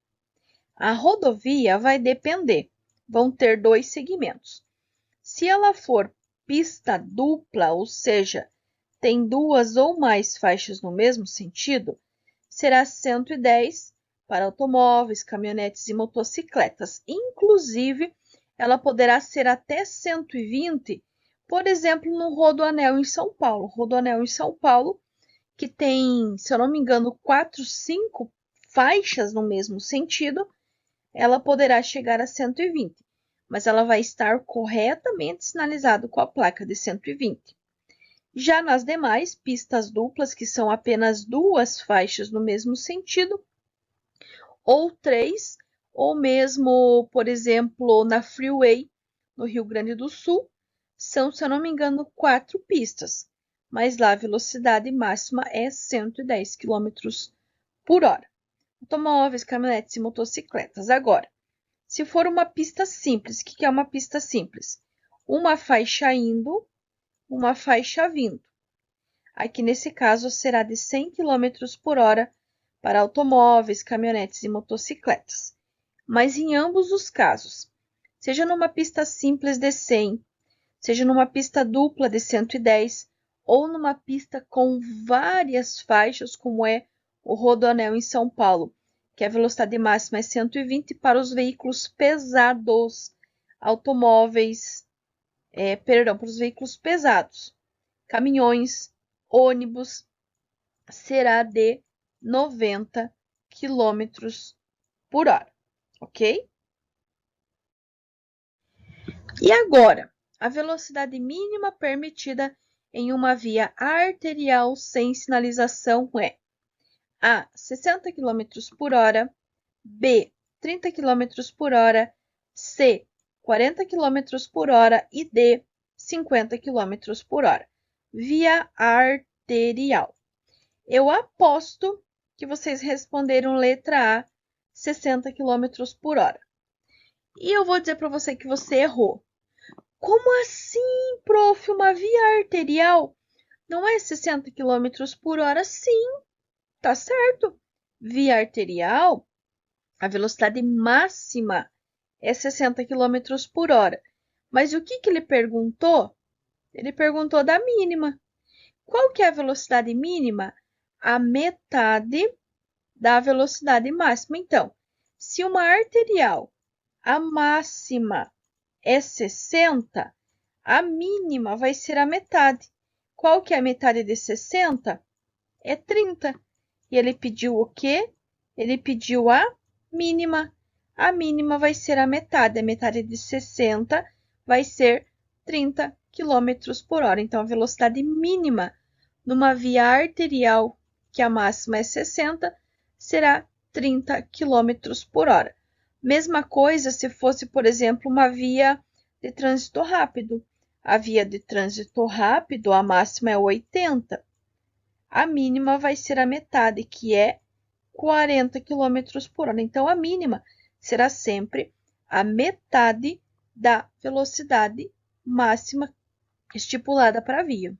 A rodovia vai depender, vão ter 2 segmentos. Se ela for pista dupla, ou seja, tem 2 ou mais faixas no mesmo sentido, será 110 para automóveis, caminhonetes e motocicletas. Inclusive, ela poderá ser até 120, por exemplo, no Rodoanel em São Paulo. Rodoanel em São Paulo, que tem, se eu não me engano, 4, 5 faixas no mesmo sentido, ela poderá chegar a 120, mas ela vai estar corretamente sinalizada com a placa de 120. Já nas demais pistas duplas, que são apenas 2 faixas no mesmo sentido, ou 3, ou mesmo, por exemplo, na Freeway, no Rio Grande do Sul, são, se eu não me engano, 4 pistas, mas lá a velocidade máxima é 110 km por hora. Automóveis, caminhonetes e motocicletas. Agora, se for uma pista simples, o que é uma pista simples? Uma faixa indo, uma faixa vindo. Aqui nesse caso será de 100 km por hora para automóveis, caminhonetes e motocicletas. Mas em ambos os casos, seja numa pista simples de 100, seja numa pista dupla de 110, ou numa pista com várias faixas, como é o Rodoanel em São Paulo, que a velocidade máxima é 120 para os veículos pesados, automóveis, para os veículos pesados, caminhões, ônibus, será de 90 km por hora, ok? E agora, a velocidade mínima permitida em uma via arterial sem sinalização é A, 60 km por hora, B, 30 km por hora, C, 40 km por hora e D, 50 km por hora. Via arterial. Eu aposto que vocês responderam letra A, 60 km por hora. E eu vou dizer para você que você errou. Como assim, prof? Uma via arterial não é 60 km por hora? Sim, tá certo. Via arterial, a velocidade máxima é 60 km por hora. Mas o que ele perguntou? Ele perguntou da mínima. Qual que é a velocidade mínima? A metade da velocidade máxima. Então, se uma arterial, a máxima é 60, a mínima vai ser a metade. Qual que é a metade de 60? É 30. E ele pediu o quê? Ele pediu a mínima. A mínima vai ser a metade. A metade de 60 vai ser 30 km por hora. Então, a velocidade mínima numa via arterial, que a máxima é 60, será 30 km por hora. Mesma coisa se fosse, por exemplo, uma via de trânsito rápido. A via de trânsito rápido, a máxima é 80. A mínima vai ser a metade, que é 40 km por hora. Então, a mínima será sempre a metade da velocidade máxima estipulada para a via.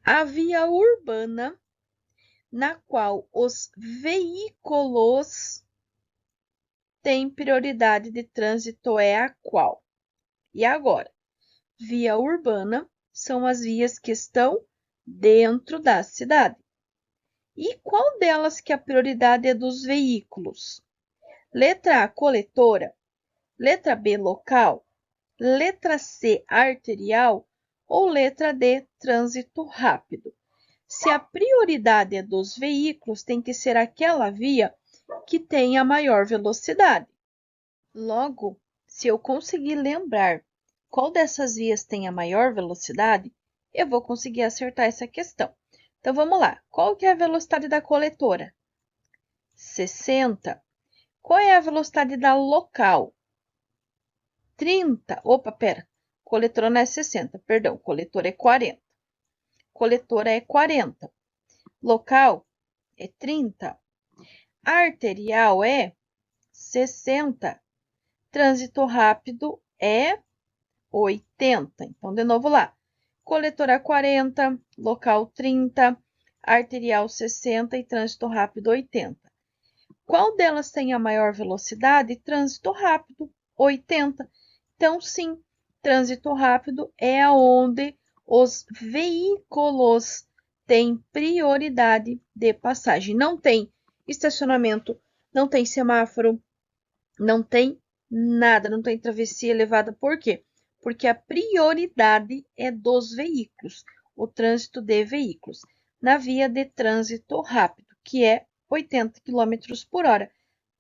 A via urbana, na qual os veículos têm prioridade de trânsito, é a qual? E agora? Via urbana são as vias que estão dentro da cidade. E qual delas que a prioridade é dos veículos? Letra A, coletora. Letra B, local. Letra C, arterial. Ou letra D, trânsito rápido. Se a prioridade é dos veículos, tem que ser aquela via que tem a maior velocidade. Logo, se eu conseguir lembrar qual dessas vias tem a maior velocidade, eu vou conseguir acertar essa questão. Então, vamos lá. Qual que é a velocidade da coletora? 60. Qual é a velocidade da local? 30. Opa, pera. Coletora não é 60, perdão. Coletora é 40. Coletora é 40. Local é 30. Arterial é 60. Trânsito rápido é 80. Então, de novo lá. Coletora 40, local 30, arterial 60 e trânsito rápido 80. Qual delas tem a maior velocidade? Trânsito rápido, 80. Então, sim, trânsito rápido é aonde os veículos têm prioridade de passagem. Não tem estacionamento, não tem semáforo, não tem nada, não tem travessia elevada. Por quê? Porque a prioridade é dos veículos, o trânsito de veículos, na via de trânsito rápido, que é 80 km por hora,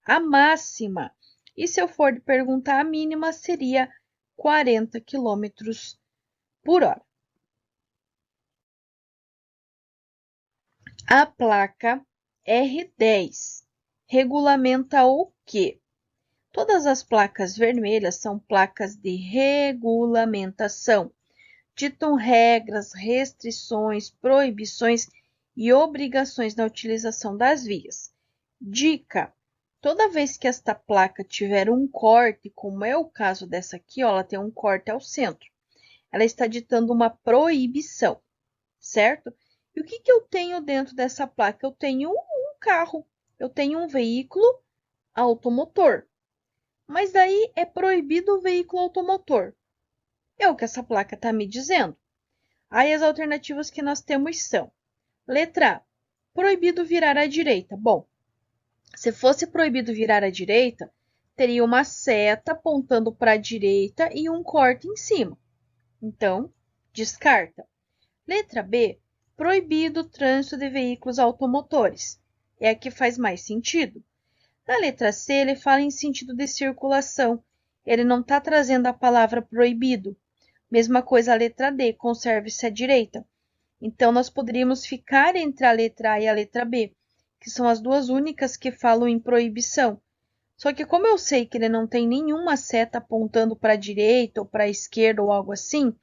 a máxima. E se eu for perguntar a mínima, seria 40 km por hora. A placa R10 regulamenta o quê? Todas as placas vermelhas são placas de regulamentação. Ditam regras, restrições, proibições e obrigações na utilização das vias. Dica: toda vez que esta placa tiver um corte, como é o caso dessa aqui, ó, ela tem um corte ao centro. Ela está ditando uma proibição, certo? E o que eu tenho dentro dessa placa? Eu tenho um carro, eu tenho um veículo automotor. Mas daí é proibido o veículo automotor. É o que essa placa está me dizendo. Aí as alternativas que nós temos são: letra A, proibido virar à direita. Bom, se fosse proibido virar à direita, teria uma seta apontando para a direita e um corte em cima. Então, descarta. Letra B, proibido o trânsito de veículos automotores. É a que faz mais sentido. Na letra C, ele fala em sentido de circulação. Ele não está trazendo a palavra proibido. Mesma coisa a letra D, conserve-se à direita. Então, nós poderíamos ficar entre a letra A e a letra B, que são as duas únicas que falam em proibição. Só que como eu sei que ele não tem nenhuma seta apontando para a direita ou para a esquerda ou algo assim,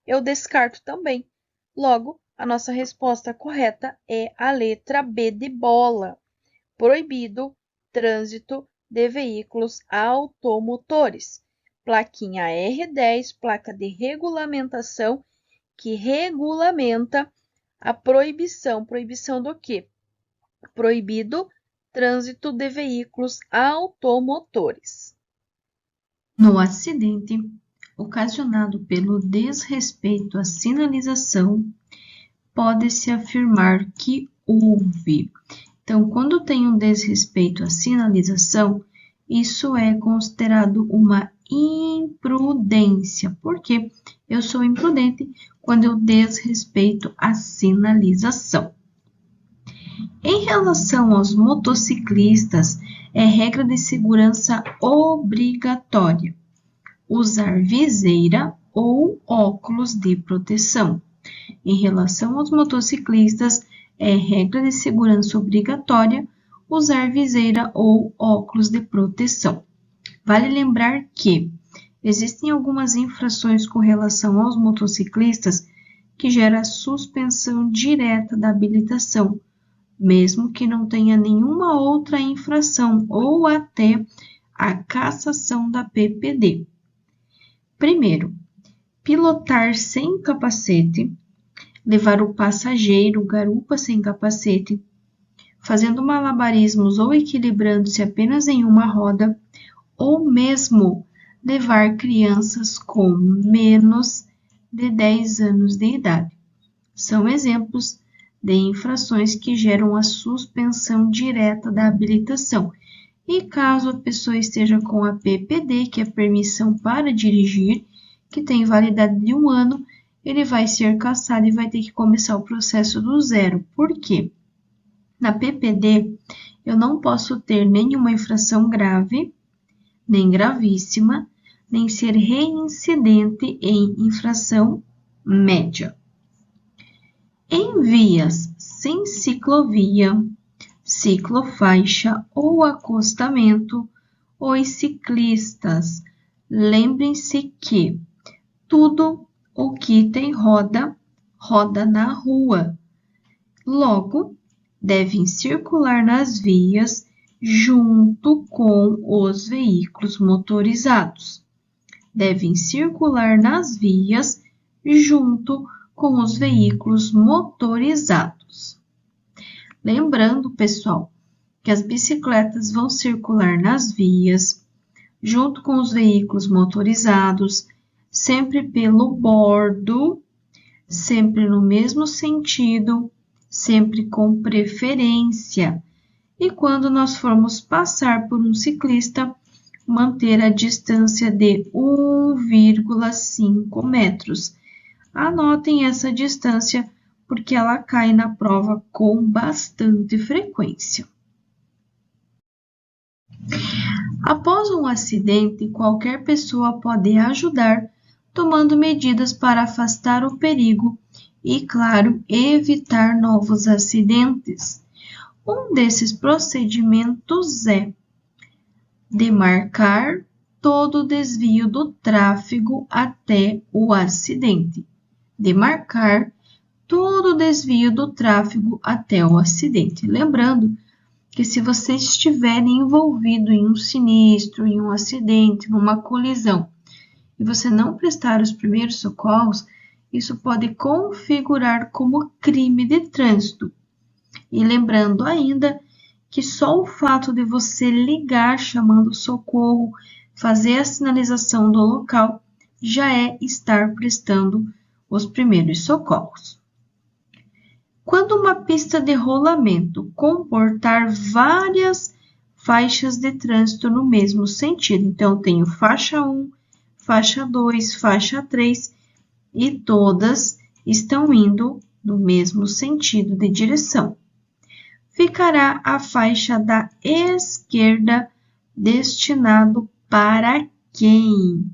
eu descarto também. Logo, a nossa resposta correta é a letra B de bola. proibido trânsito de veículos automotores. Plaquinha R10, placa de regulamentação, que regulamenta a proibição. Proibição do quê? Proibido trânsito de veículos automotores. No acidente ocasionado pelo desrespeito à sinalização, pode-se afirmar que houve. Então, quando tem um desrespeito à sinalização, isso é considerado uma imprudência. Por quê? Eu sou imprudente quando eu desrespeito a sinalização. Em relação aos motociclistas, é regra de segurança obrigatória usar viseira ou óculos de proteção. Em relação aos motociclistas, é regra de segurança obrigatória usar viseira ou óculos de proteção. Vale lembrar que existem algumas infrações com relação aos motociclistas que geram suspensão direta da habilitação, mesmo que não tenha nenhuma outra infração ou até a cassação da PPD. Primeiro, pilotar sem capacete, levar o passageiro, garupa sem capacete, fazendo malabarismos ou equilibrando-se apenas em uma roda, ou mesmo levar crianças com menos de 10 anos de idade. São exemplos de infrações que geram a suspensão direta da habilitação. E caso a pessoa esteja com a PPD, que é permissão para dirigir, que tem validade de 1 ano, ele vai ser cassado e vai ter que começar o processo do zero. Por quê? Na PPD, eu não posso ter nenhuma infração grave, nem gravíssima, nem ser reincidente em infração média. Em vias sem ciclovia, ciclofaixa ou acostamento, os ciclistas, lembrem-se que tudo o que tem roda, roda na rua. Logo, devem circular nas vias junto com os veículos motorizados. Devem circular nas vias junto com os veículos motorizados. Lembrando, pessoal, que as bicicletas vão circular nas vias junto com os veículos motorizados, sempre pelo bordo, sempre no mesmo sentido, sempre com preferência. E quando nós formos passar por um ciclista, manter a distância de 1,5 metros. Anotem essa distância porque ela cai na prova com bastante frequência. Após um acidente, qualquer pessoa pode ajudar tomando medidas para afastar o perigo e, claro, evitar novos acidentes. Um desses procedimentos é demarcar todo o desvio do tráfego até o acidente. Demarcar todo o desvio do tráfego até o acidente. Lembrando que se você estiver envolvido em um sinistro, em um acidente, numa colisão, e você não prestar os primeiros socorros, isso pode configurar como crime de trânsito. E lembrando ainda que só o fato de você ligar chamando socorro, fazer a sinalização do local, já é estar prestando os primeiros socorros. Quando uma pista de rolamento comportar várias faixas de trânsito no mesmo sentido, então eu tenho faixa 1, faixa 2, faixa 3, e todas estão indo no mesmo sentido de direção. Ficará a faixa da esquerda destinado para quem?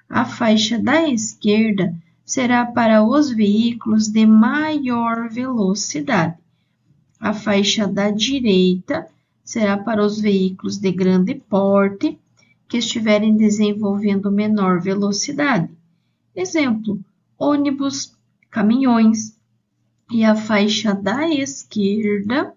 A faixa da esquerda será para os veículos de maior velocidade. A faixa da direita será para os veículos de grande porte que estiverem desenvolvendo menor velocidade. Exemplo, ônibus, caminhões. E a faixa da esquerda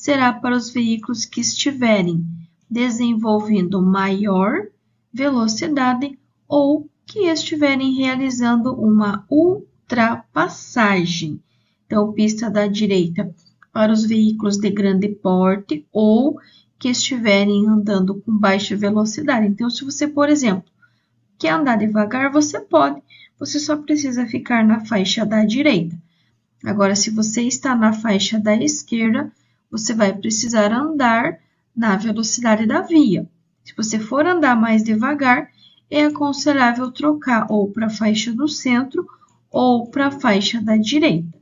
será para os veículos que estiverem desenvolvendo maior velocidade ou que estiverem realizando uma ultrapassagem. Então, pista da direita para os veículos de grande porte ou que estiverem andando com baixa velocidade. Então, se você, por exemplo, quer andar devagar, você pode, você só precisa ficar na faixa da direita. Agora, se você está na faixa da esquerda, você vai precisar andar na velocidade da via. Se você for andar mais devagar, é aconselhável trocar ou para a faixa do centro ou para a faixa da direita.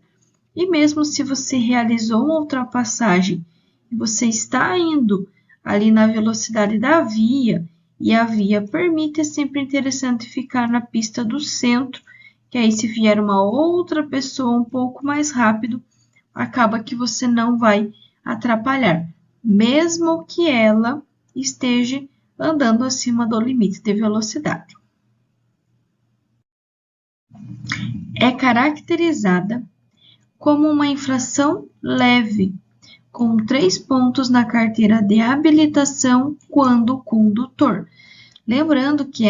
E mesmo se você realizou uma ultrapassagem e você está indo ali na velocidade da via e a via permite, é sempre interessante ficar na pista do centro, que aí se vier uma outra pessoa um pouco mais rápido, acaba que você não vai atrapalhar, mesmo que ela esteja andando acima do limite de velocidade. É caracterizada como uma infração leve, com 3 pontos na carteira de habilitação quando condutor. Lembrando que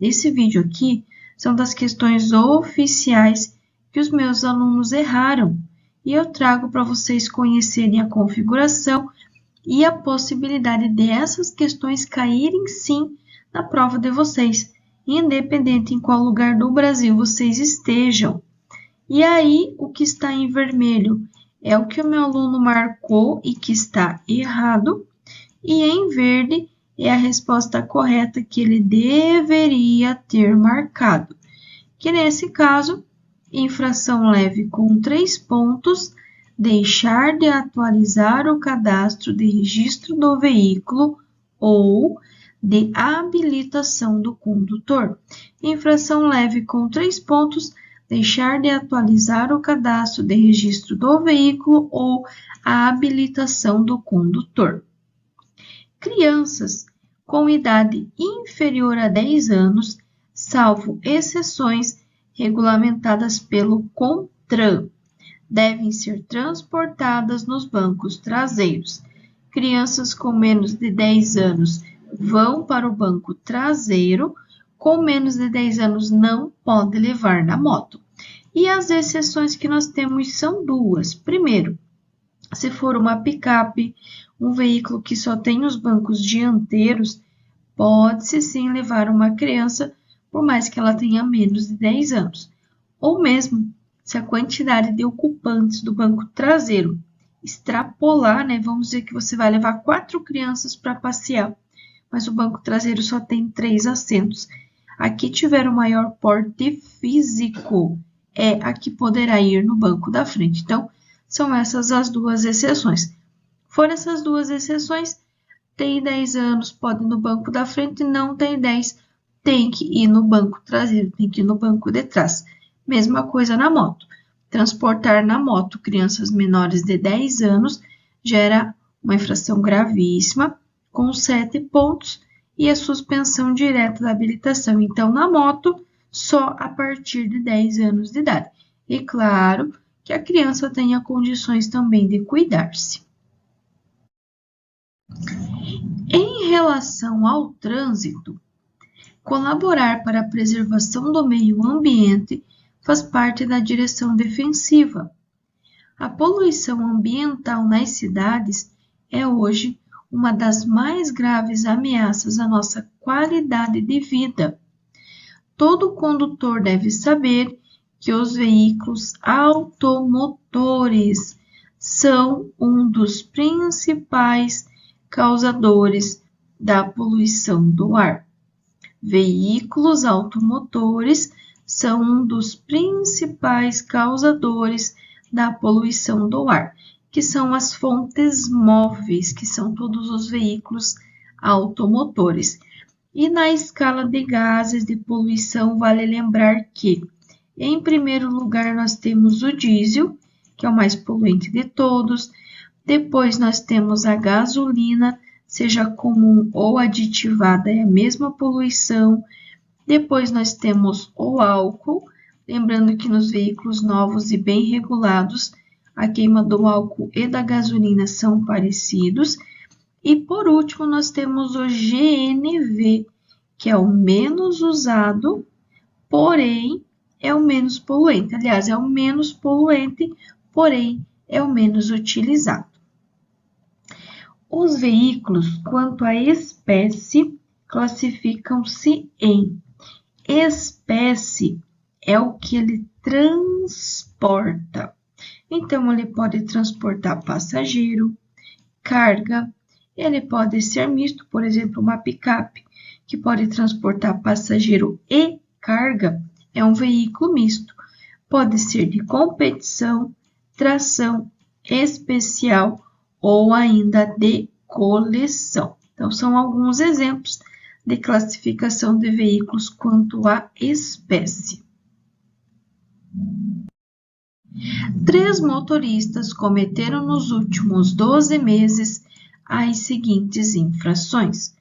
esse vídeo aqui são das questões oficiais que os meus alunos erraram, e eu trago para vocês conhecerem a configuração e a possibilidade dessas questões caírem sim na prova de vocês, independente em qual lugar do Brasil vocês estejam. E aí, o que está em vermelho é o que o meu aluno marcou e que está errado, e em verde é a resposta correta que ele deveria ter marcado, que nesse caso, infração leve com 3 pontos, deixar de atualizar o cadastro de registro do veículo ou de habilitação do condutor. Infração leve com 3 pontos, deixar de atualizar o cadastro de registro do veículo ou a habilitação do condutor. Crianças com idade inferior a 10 anos, salvo exceções regulamentadas pelo CONTRAN, devem ser transportadas nos bancos traseiros. Crianças com menos de 10 anos vão para o banco traseiro, com menos de 10 anos não pode levar na moto. E as exceções que nós temos são 2. Primeiro, se for uma picape, um veículo que só tem os bancos dianteiros, pode-se sim levar uma criança, por mais que ela tenha menos de 10 anos. Ou mesmo, se a quantidade de ocupantes do banco traseiro extrapolar, vamos dizer que você vai levar 4 crianças para passear, mas o banco traseiro só tem 3 assentos. Aqui tiver o maior porte físico, é a que poderá ir no banco da frente. Então, são essas as 2 exceções. Foram essas 2 exceções, tem 10 anos, pode ir no banco da frente, não tem 10, tem que ir no banco traseiro, tem que ir no banco de trás. Mesma coisa na moto. Transportar na moto crianças menores de 10 anos gera uma infração gravíssima, com 7 pontos, e a suspensão direta da habilitação. Então, na moto, só a partir de 10 anos de idade. E claro que a criança tenha condições também de cuidar-se. Em relação ao trânsito, colaborar para a preservação do meio ambiente faz parte da direção defensiva. A poluição ambiental nas cidades é hoje uma das mais graves ameaças à nossa qualidade de vida. Todo condutor deve saber que os veículos automotores são um dos principais causadores da poluição do ar. Veículos automotores são um dos principais causadores da poluição do ar, que são as fontes móveis, que são todos os veículos automotores. E na escala de gases de poluição, vale lembrar que, em primeiro lugar, nós temos o diesel, que é o mais poluente de todos. Depois, nós temos a gasolina, seja comum ou aditivada, é a mesma poluição. Depois, nós temos o álcool, lembrando que nos veículos novos e bem regulados, a queima do álcool e da gasolina são parecidos. E por último, nós temos o GNV, que é o menos usado, porém é o menos poluente. Aliás, é o menos poluente, porém é o menos utilizado. Os veículos, quanto à espécie, classificam-se em espécie, é o que ele transporta. Então, ele pode transportar passageiro, carga, ele pode ser misto, por exemplo, uma picape, que pode transportar passageiro e carga, é um veículo misto. Pode ser de competição, tração especial ou ainda de coleção. Então, são alguns exemplos de classificação de veículos quanto à espécie. 3 motoristas cometeram nos últimos 12 meses as seguintes infrações.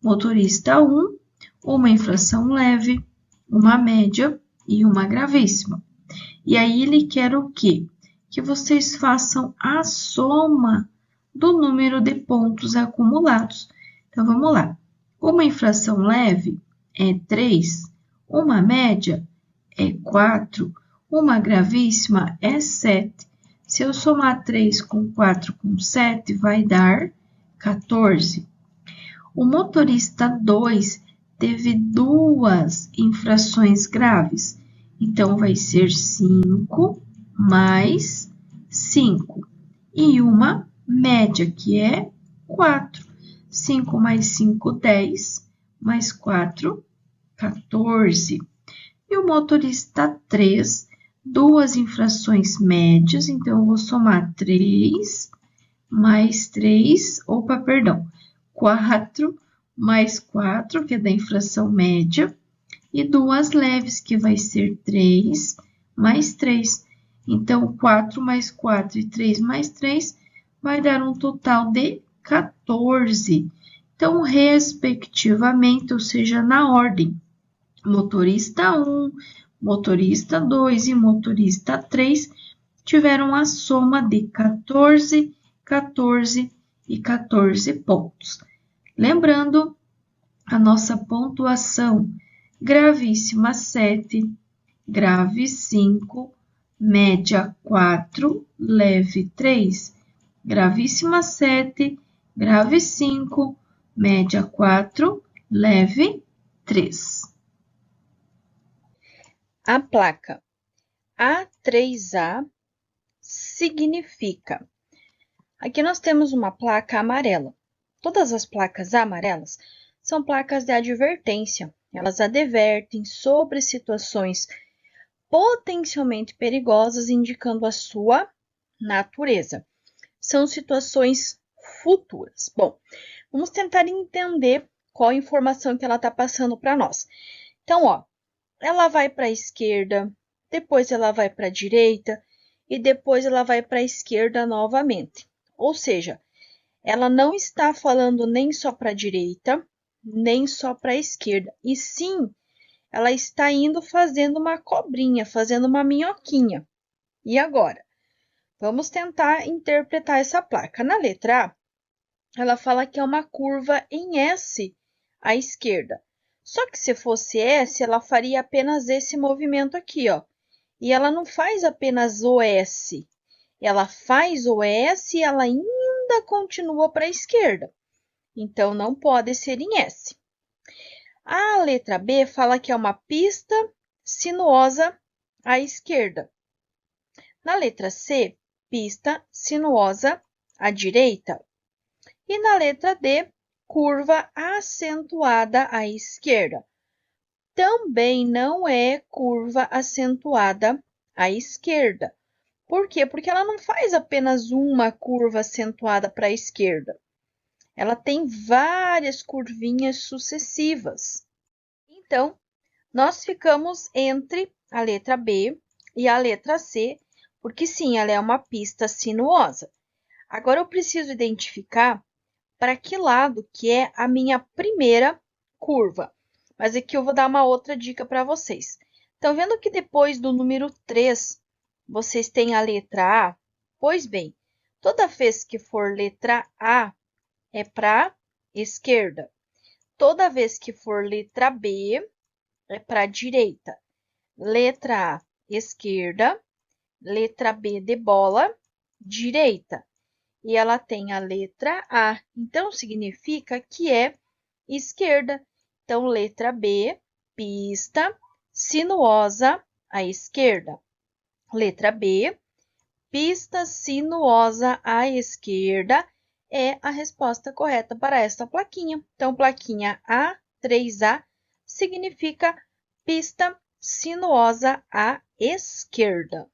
Motorista 1, uma infração leve, uma média e uma gravíssima. E aí ele quer o quê? Que vocês façam a soma do número de pontos acumulados. Então, vamos lá. Uma infração leve é 3, uma média é 4, uma gravíssima é 7. Se eu somar 3 com 4 com 7, vai dar 14. O motorista 2 teve 2 infrações graves, então vai ser 5 mais 5. E uma média, que é 4. 5 mais 5, 10, mais 4, 14. E o motorista 3, 2 infrações médias, então eu vou somar 3 mais 3, 4 mais 4, que é da infração média, e 2 leves, que vai ser 3 mais 3. Então, 4 mais 4 e 3 mais 3 vai dar um total de 14. Então, respectivamente, ou seja, na ordem, motorista 1, motorista 2 e motorista 3 tiveram a soma de 14, 14 e 14 pontos. Lembrando, a nossa pontuação: gravíssima 7, grave 5, média 4, leve 3. Gravíssima 7, grave 5, média 4, leve 3. A placa A3A significa... Aqui nós temos uma placa amarela. Todas as placas amarelas são placas de advertência. Elas advertem sobre situações potencialmente perigosas, indicando a sua natureza. São situações futuras. Bom, vamos tentar entender qual a informação que ela está passando para nós. Então, ó, ela vai para a esquerda, depois ela vai para a direita e depois ela vai para a esquerda novamente. Ou seja, ela não está falando nem só para a direita, nem só para a esquerda, e sim, ela está indo fazendo uma cobrinha, fazendo uma minhoquinha. E agora? Vamos tentar interpretar essa placa. Na letra A, ela fala que é uma curva em S à esquerda. Só que se fosse S, ela faria apenas esse movimento aqui, ó. E ela não faz apenas o S. Ela faz o S e ela ainda continua para a esquerda. Então, não pode ser em S. A letra B fala que é uma pista sinuosa à esquerda. Na letra C, pista sinuosa à direita. E na letra D, curva acentuada à esquerda. Também não é curva acentuada à esquerda. Por quê? Porque ela não faz apenas uma curva acentuada para a esquerda. Ela tem várias curvinhas sucessivas. Então, nós ficamos entre a letra B e a letra C, porque sim, ela é uma pista sinuosa. Agora, eu preciso identificar para que lado que é a minha primeira curva. Mas aqui eu vou dar uma outra dica para vocês. Estão vendo que depois do número 3, vocês têm a letra A? Pois bem, toda vez que for letra A, é para esquerda. Toda vez que for letra B, é para a direita. Letra A, esquerda. Letra B de bola, direita. E ela tem a letra A, então significa que é esquerda. Então, letra B, pista sinuosa à esquerda. Letra B, pista sinuosa à esquerda é a resposta correta para esta plaquinha. Então, plaquinha A3A significa pista sinuosa à esquerda.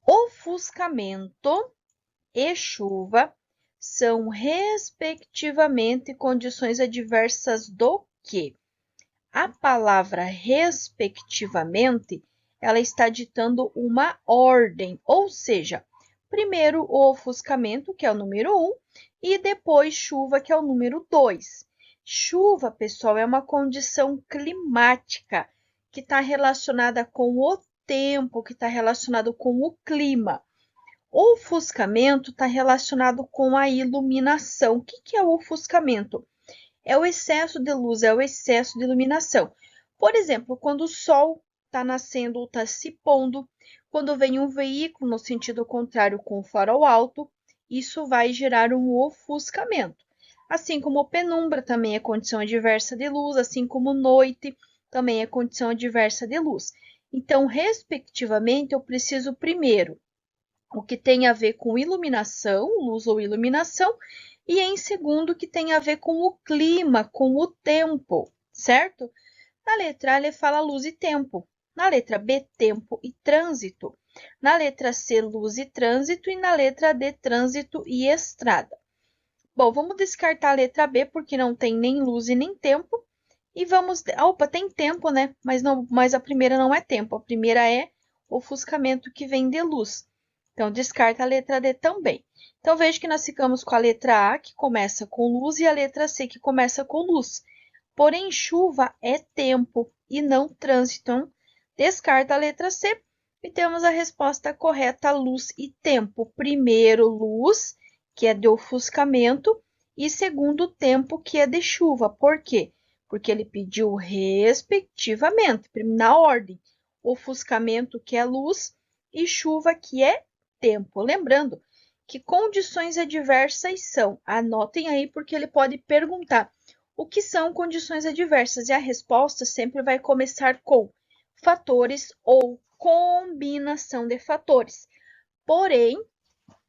Ofuscamento e chuva são, respectivamente, condições adversas do quê? A palavra respectivamente, ela está ditando uma ordem, ou seja, primeiro o ofuscamento, que é o número 1, e depois chuva, que é o número 2. Chuva, pessoal, é uma condição climática que está relacionada com o tempo, que está relacionado com o clima. O ofuscamento está relacionado com a iluminação. O que é o ofuscamento? É o excesso de luz, é o excesso de iluminação. Por exemplo, quando o sol está nascendo ou está se pondo, quando vem um veículo no sentido contrário com o farol alto, isso vai gerar um ofuscamento. Assim como penumbra também é condição adversa de luz, assim como noite também é condição adversa de luz. Então, respectivamente, eu preciso primeiro o que tem a ver com iluminação, luz ou iluminação, e em segundo, o que tem a ver com o clima, com o tempo, certo? Na letra A, ele fala luz e tempo. Na letra B, tempo e trânsito. Na letra C, luz e trânsito. E na letra D, trânsito e estrada. Bom, vamos descartar a letra B, porque não tem nem luz e nem tempo. E vamos... Opa, tem tempo, né? Mas a primeira não é tempo. A primeira é ofuscamento, que vem de luz. Então, descarta a letra D também. Então, veja que nós ficamos com a letra A, que começa com luz, e a letra C, que começa com luz. Porém, chuva é tempo e não trânsito. Então, descarta a letra C e temos a resposta correta, luz e tempo. Primeiro, luz, que é de ofuscamento, e segundo, tempo, que é de chuva. Por quê? Porque ele pediu respectivamente, na ordem, ofuscamento, que é luz, e chuva, que é tempo. Lembrando que condições adversas são, anotem aí porque ele pode perguntar o que são condições adversas e a resposta sempre vai começar com fatores ou combinação de fatores. Porém,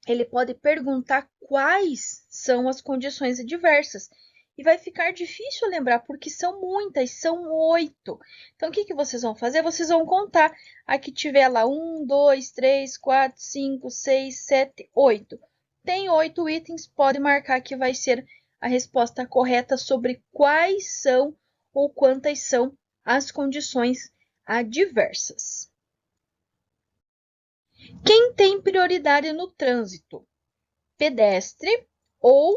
ele pode perguntar quais são as condições adversas. E vai ficar difícil lembrar, porque são muitas, são 8. Então, o que vocês vão fazer? Vocês vão contar. Aqui tiver lá 1, 2, 3, 4, 5, 6, 7, 8. Tem 8 itens, pode marcar que vai ser a resposta correta sobre quais são ou quantas são as condições adversas. Quem tem prioridade no trânsito? Pedestre ou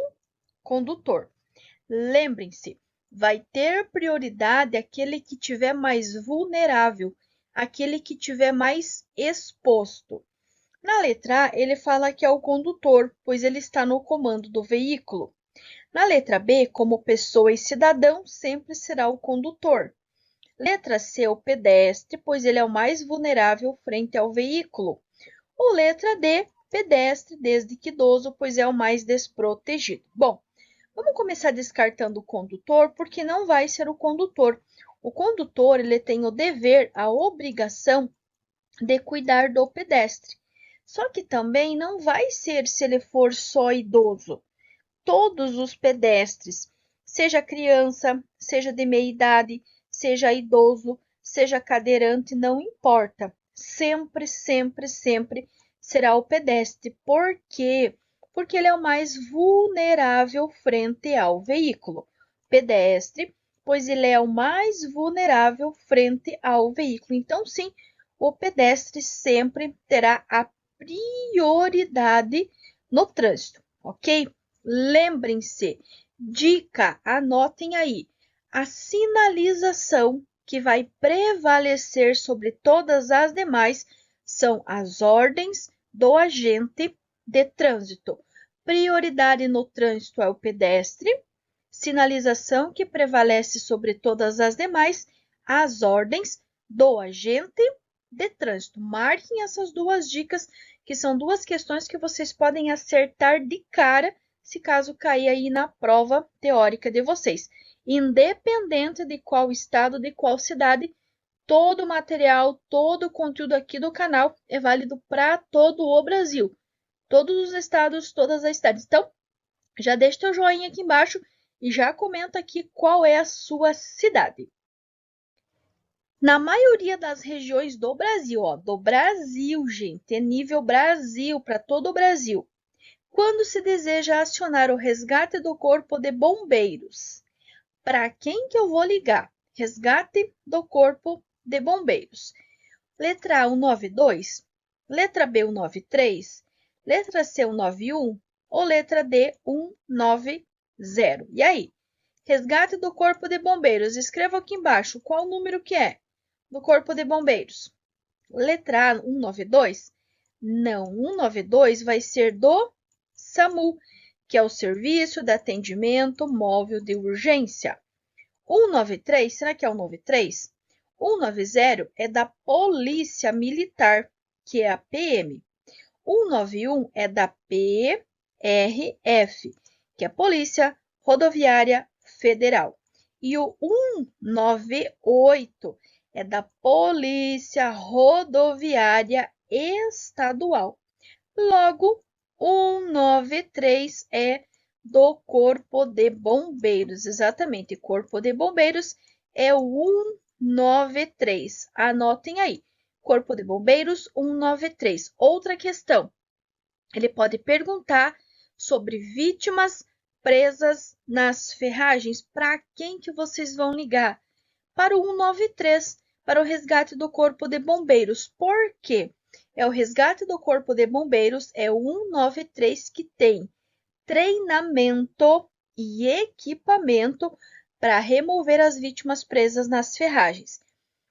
condutor? Lembrem-se, vai ter prioridade aquele que tiver mais vulnerável, aquele que tiver mais exposto. Na letra A, ele fala que é o condutor, pois ele está no comando do veículo. Na letra B, como pessoa e cidadão, sempre será o condutor. Letra C, o pedestre, pois ele é o mais vulnerável frente ao veículo. Ou letra D, pedestre, desde que idoso, pois é o mais desprotegido. Bom, vamos começar descartando o condutor, porque não vai ser o condutor. O condutor, ele tem o dever, a obrigação de cuidar do pedestre. Só que também não vai ser se ele for só idoso. Todos os pedestres, seja criança, seja de meia idade, seja idoso, seja cadeirante, não importa. Sempre, sempre, sempre será o pedestre. Por quê? Porque ele é o mais vulnerável frente ao veículo. Pedestre, pois ele é o mais vulnerável frente ao veículo. Então, sim, o pedestre sempre terá a prioridade no trânsito, ok? Lembrem-se, dica, anotem aí, a sinalização que vai prevalecer sobre todas as demais são as ordens do agente de trânsito. Prioridade no trânsito é o pedestre. Sinalização que prevalece sobre todas as demais, as ordens do agente de trânsito. Marquem essas duas dicas, que são duas questões que vocês podem acertar de cara, se caso cair aí na prova teórica de vocês. Independente de qual estado, de qual cidade, todo o material, todo o conteúdo aqui do canal é válido para todo o Brasil. Todos os estados, todas as cidades. Então, já deixa teu joinha aqui embaixo e já comenta aqui qual é a sua cidade. Na maioria das regiões do Brasil, do Brasil, gente, é nível Brasil, para todo o Brasil. Quando se deseja acionar o resgate do Corpo de Bombeiros, para quem que eu vou ligar? Resgate do Corpo de Bombeiros. Letra A, 192, letra B, 193, letra C, 191 ou letra D, 190. E aí? Resgate do Corpo de Bombeiros. Escreva aqui embaixo qual o número que é do Corpo de Bombeiros. Letra A, 192? Não, 192 vai ser do SAMU, que é o Serviço de Atendimento Móvel de Urgência. 193, será que é o 93? 190 é da Polícia Militar, que é a PM. 191 é da PRF, que é a Polícia Rodoviária Federal. E o 198 é da Polícia Rodoviária Estadual. Logo, 193 é do Corpo de Bombeiros. Exatamente, Corpo de Bombeiros é o 193. Anotem aí, Corpo de Bombeiros 193. Outra questão, ele pode perguntar sobre vítimas presas nas ferragens. Para quem que vocês vão ligar? Para o 193, para o resgate do Corpo de Bombeiros. Por quê? É o resgate do Corpo de Bombeiros, é o 193 que tem treinamento e equipamento para remover as vítimas presas nas ferragens.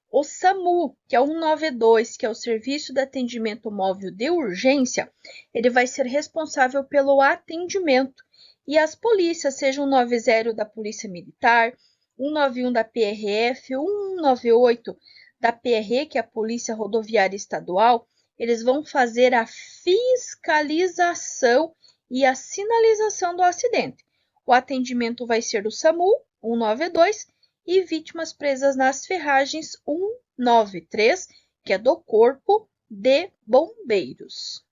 O SAMU, que é o 192, que é o Serviço de Atendimento Móvel de Urgência, ele vai ser responsável pelo atendimento. E as polícias, seja o 190 da Polícia Militar, 191 da PRF, 198 da PRE, que é a Polícia Rodoviária Estadual, eles vão fazer a fiscalização e a sinalização do acidente. O atendimento vai ser do SAMU, 192, e vítimas presas nas ferragens, 193, que é do Corpo de Bombeiros.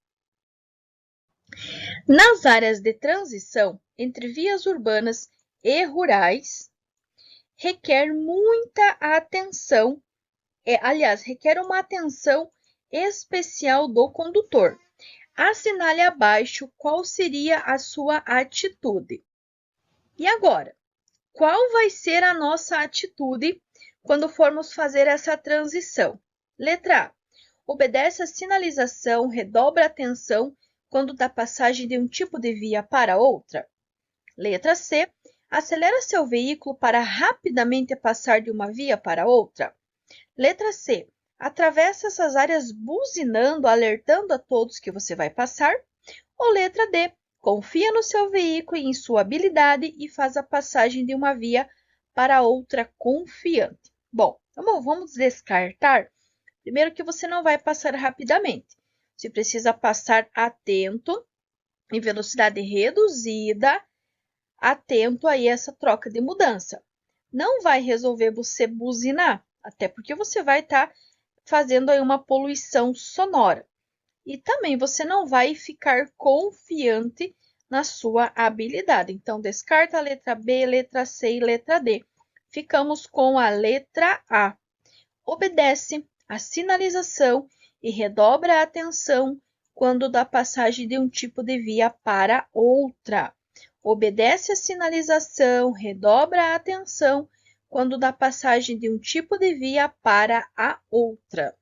Nas áreas de transição entre vias urbanas e rurais, requer muita atenção, requer uma atenção especial do condutor. Assinale abaixo qual seria a sua atitude. E agora, qual vai ser a nossa atitude quando formos fazer essa transição? Letra A. Obedece a sinalização, redobra a atenção quando dá passagem de um tipo de via para outra. Letra C. Acelera seu veículo para rapidamente passar de uma via para outra. Letra C. Atravessa essas áreas buzinando, alertando a todos que você vai passar. Ou letra D. Confia no seu veículo e em sua habilidade e faz a passagem de uma via para outra confiante. Bom, vamos descartar. Primeiro que você não vai passar rapidamente. Você precisa passar atento, em velocidade reduzida, atento a essa troca de mudança. Não vai resolver você buzinar, até porque você vai estar fazendo aí uma poluição sonora. E também você não vai ficar confiante na sua habilidade. Então, descarta a letra B, letra C e letra D. Ficamos com a letra A. Obedece a sinalização e redobra a atenção quando dá passagem de um tipo de via para outra. Obedece a sinalização, redobra a atenção quando dá passagem de um tipo de via para a outra.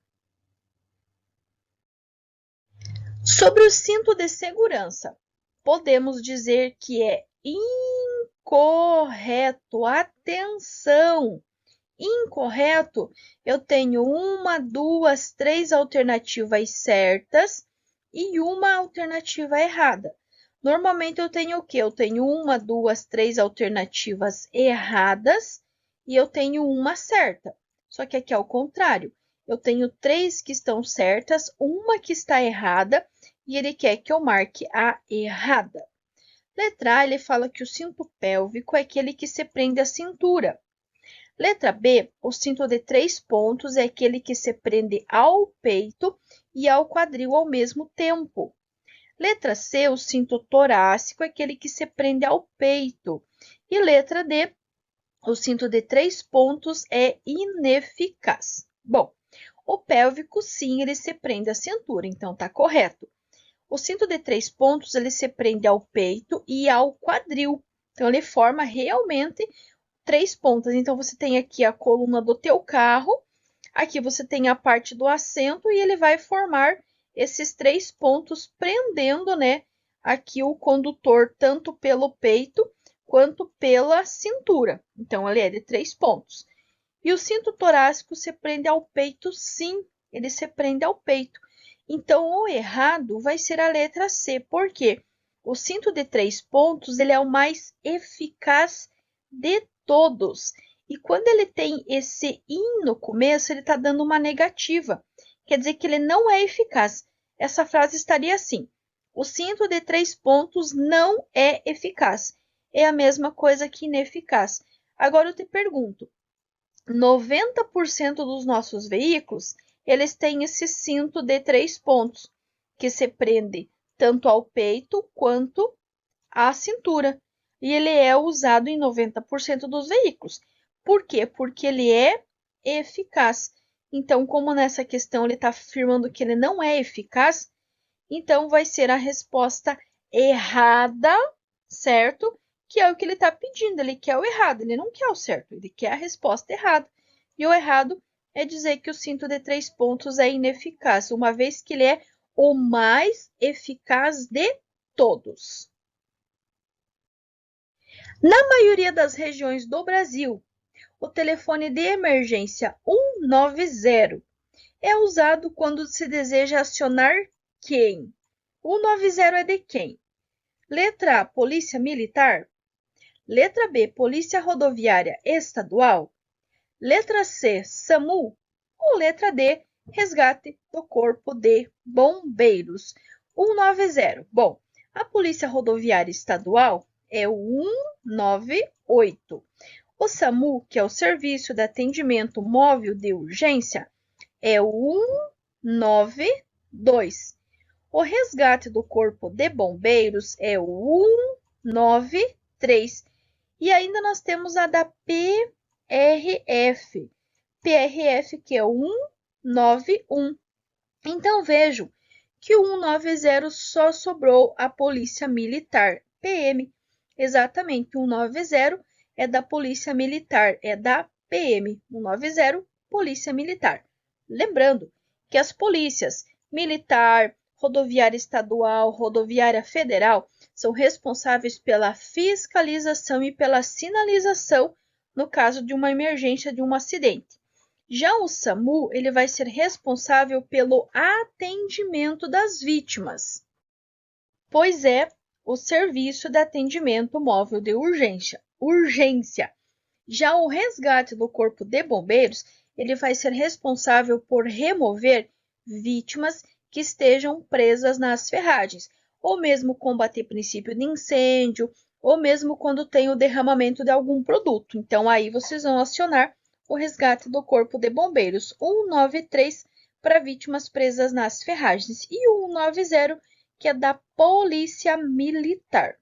Sobre o cinto de segurança, podemos dizer que é incorreto. Atenção! incorreto, eu tenho 1, 2, 3 alternativas certas e uma alternativa errada. Normalmente eu tenho o quê? Eu tenho 1, 2, 3 alternativas erradas e eu tenho uma certa. Só que aqui é o contrário. Eu tenho 3 que estão certas, uma que está errada e ele quer que eu marque a errada. Letra A, ele fala que o cinto pélvico é aquele que se prende à cintura. Letra B, o cinto de 3 pontos é aquele que se prende ao peito e ao quadril ao mesmo tempo. Letra C, o cinto torácico é aquele que se prende ao peito. E letra D, o cinto de 3 pontos é ineficaz. Bom, o pélvico, sim, ele se prende à cintura, então tá correto. O cinto de 3 pontos, ele se prende ao peito e ao quadril. Então, ele forma realmente 3 pontas. Então, você tem aqui a coluna do teu carro, aqui você tem a parte do assento e ele vai formar esses 3 pontos, prendendo, né, aqui o condutor, tanto pelo peito quanto pela cintura. Então, ele é de 3 pontos. E o cinto torácico se prende ao peito, sim, ele se prende ao peito. Então, o errado vai ser a letra C, porque o cinto de 3 pontos ele é o mais eficaz de todos. E quando ele tem esse in no começo, ele está dando uma negativa. Quer dizer que ele não é eficaz. Essa frase estaria assim: o cinto de 3 pontos não é eficaz. É a mesma coisa que ineficaz. Agora eu te pergunto, 90% dos nossos veículos, eles têm esse cinto de 3 pontos, que se prende tanto ao peito quanto à cintura. E ele é usado em 90% dos veículos. Por quê? Porque ele é eficaz. Então, como nessa questão ele está afirmando que ele não é eficaz, então vai ser a resposta errada, certo? Que é o que ele está pedindo. Ele quer o errado, ele não quer o certo, ele quer a resposta errada. E o errado é dizer que o cinto de 3 pontos é ineficaz, uma vez que ele é o mais eficaz de todos. Na maioria das regiões do Brasil, o telefone de emergência 190 é usado quando se deseja acionar quem? O 190 é de quem? Letra A, Polícia Militar. Letra B, Polícia Rodoviária Estadual. Letra C, SAMU. Ou letra D, Resgate do Corpo de Bombeiros. 190. Bom, a Polícia Rodoviária Estadual é o 198. O SAMU, que é o Serviço de Atendimento Móvel de Urgência, é o 192. O Resgate do Corpo de Bombeiros é o 193. E ainda nós temos a da PRF. PRF, que é o 191. Então, vejam que o 190 só sobrou a Polícia Militar, PM. Exatamente, o 190 é da Polícia Militar, é da PM. 190, Polícia Militar. Lembrando que as polícias militar, rodoviária estadual, rodoviária federal são responsáveis pela fiscalização e pela sinalização no caso de uma emergência, de um acidente. Já o SAMU, ele vai ser responsável pelo atendimento das vítimas, pois é o Serviço de Atendimento Móvel de Urgência. Já o Resgate do Corpo de Bombeiros, ele vai ser responsável por remover vítimas que estejam presas nas ferragens, ou mesmo combater princípio de incêndio, ou mesmo quando tem o derramamento de algum produto. Então, aí vocês vão acionar o Resgate do Corpo de Bombeiros 193 para vítimas presas nas ferragens e o 190, que é da Polícia Militar.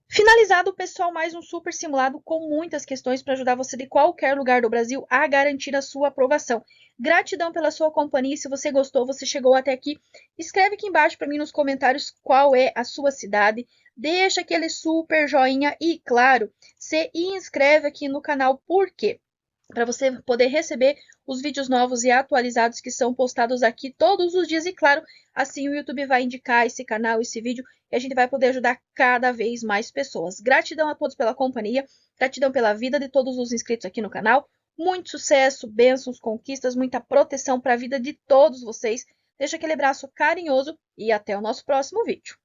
Finalizado, pessoal, mais um super simulado com muitas questões para ajudar você de qualquer lugar do Brasil a garantir a sua aprovação. Gratidão pela sua companhia. Se você gostou, você chegou até aqui, escreve aqui embaixo para mim nos comentários qual é a sua cidade. Deixa aquele super joinha e, claro, se inscreve aqui no canal. Por quê? para você poder receber os vídeos novos e atualizados que são postados aqui todos os dias. E claro, assim o YouTube vai indicar esse canal, esse vídeo, e a gente vai poder ajudar cada vez mais pessoas. Gratidão a todos pela companhia, gratidão pela vida de todos os inscritos aqui no canal. Muito sucesso, bênçãos, conquistas, muita proteção para a vida de todos vocês. Deixa aquele abraço carinhoso e até o nosso próximo vídeo.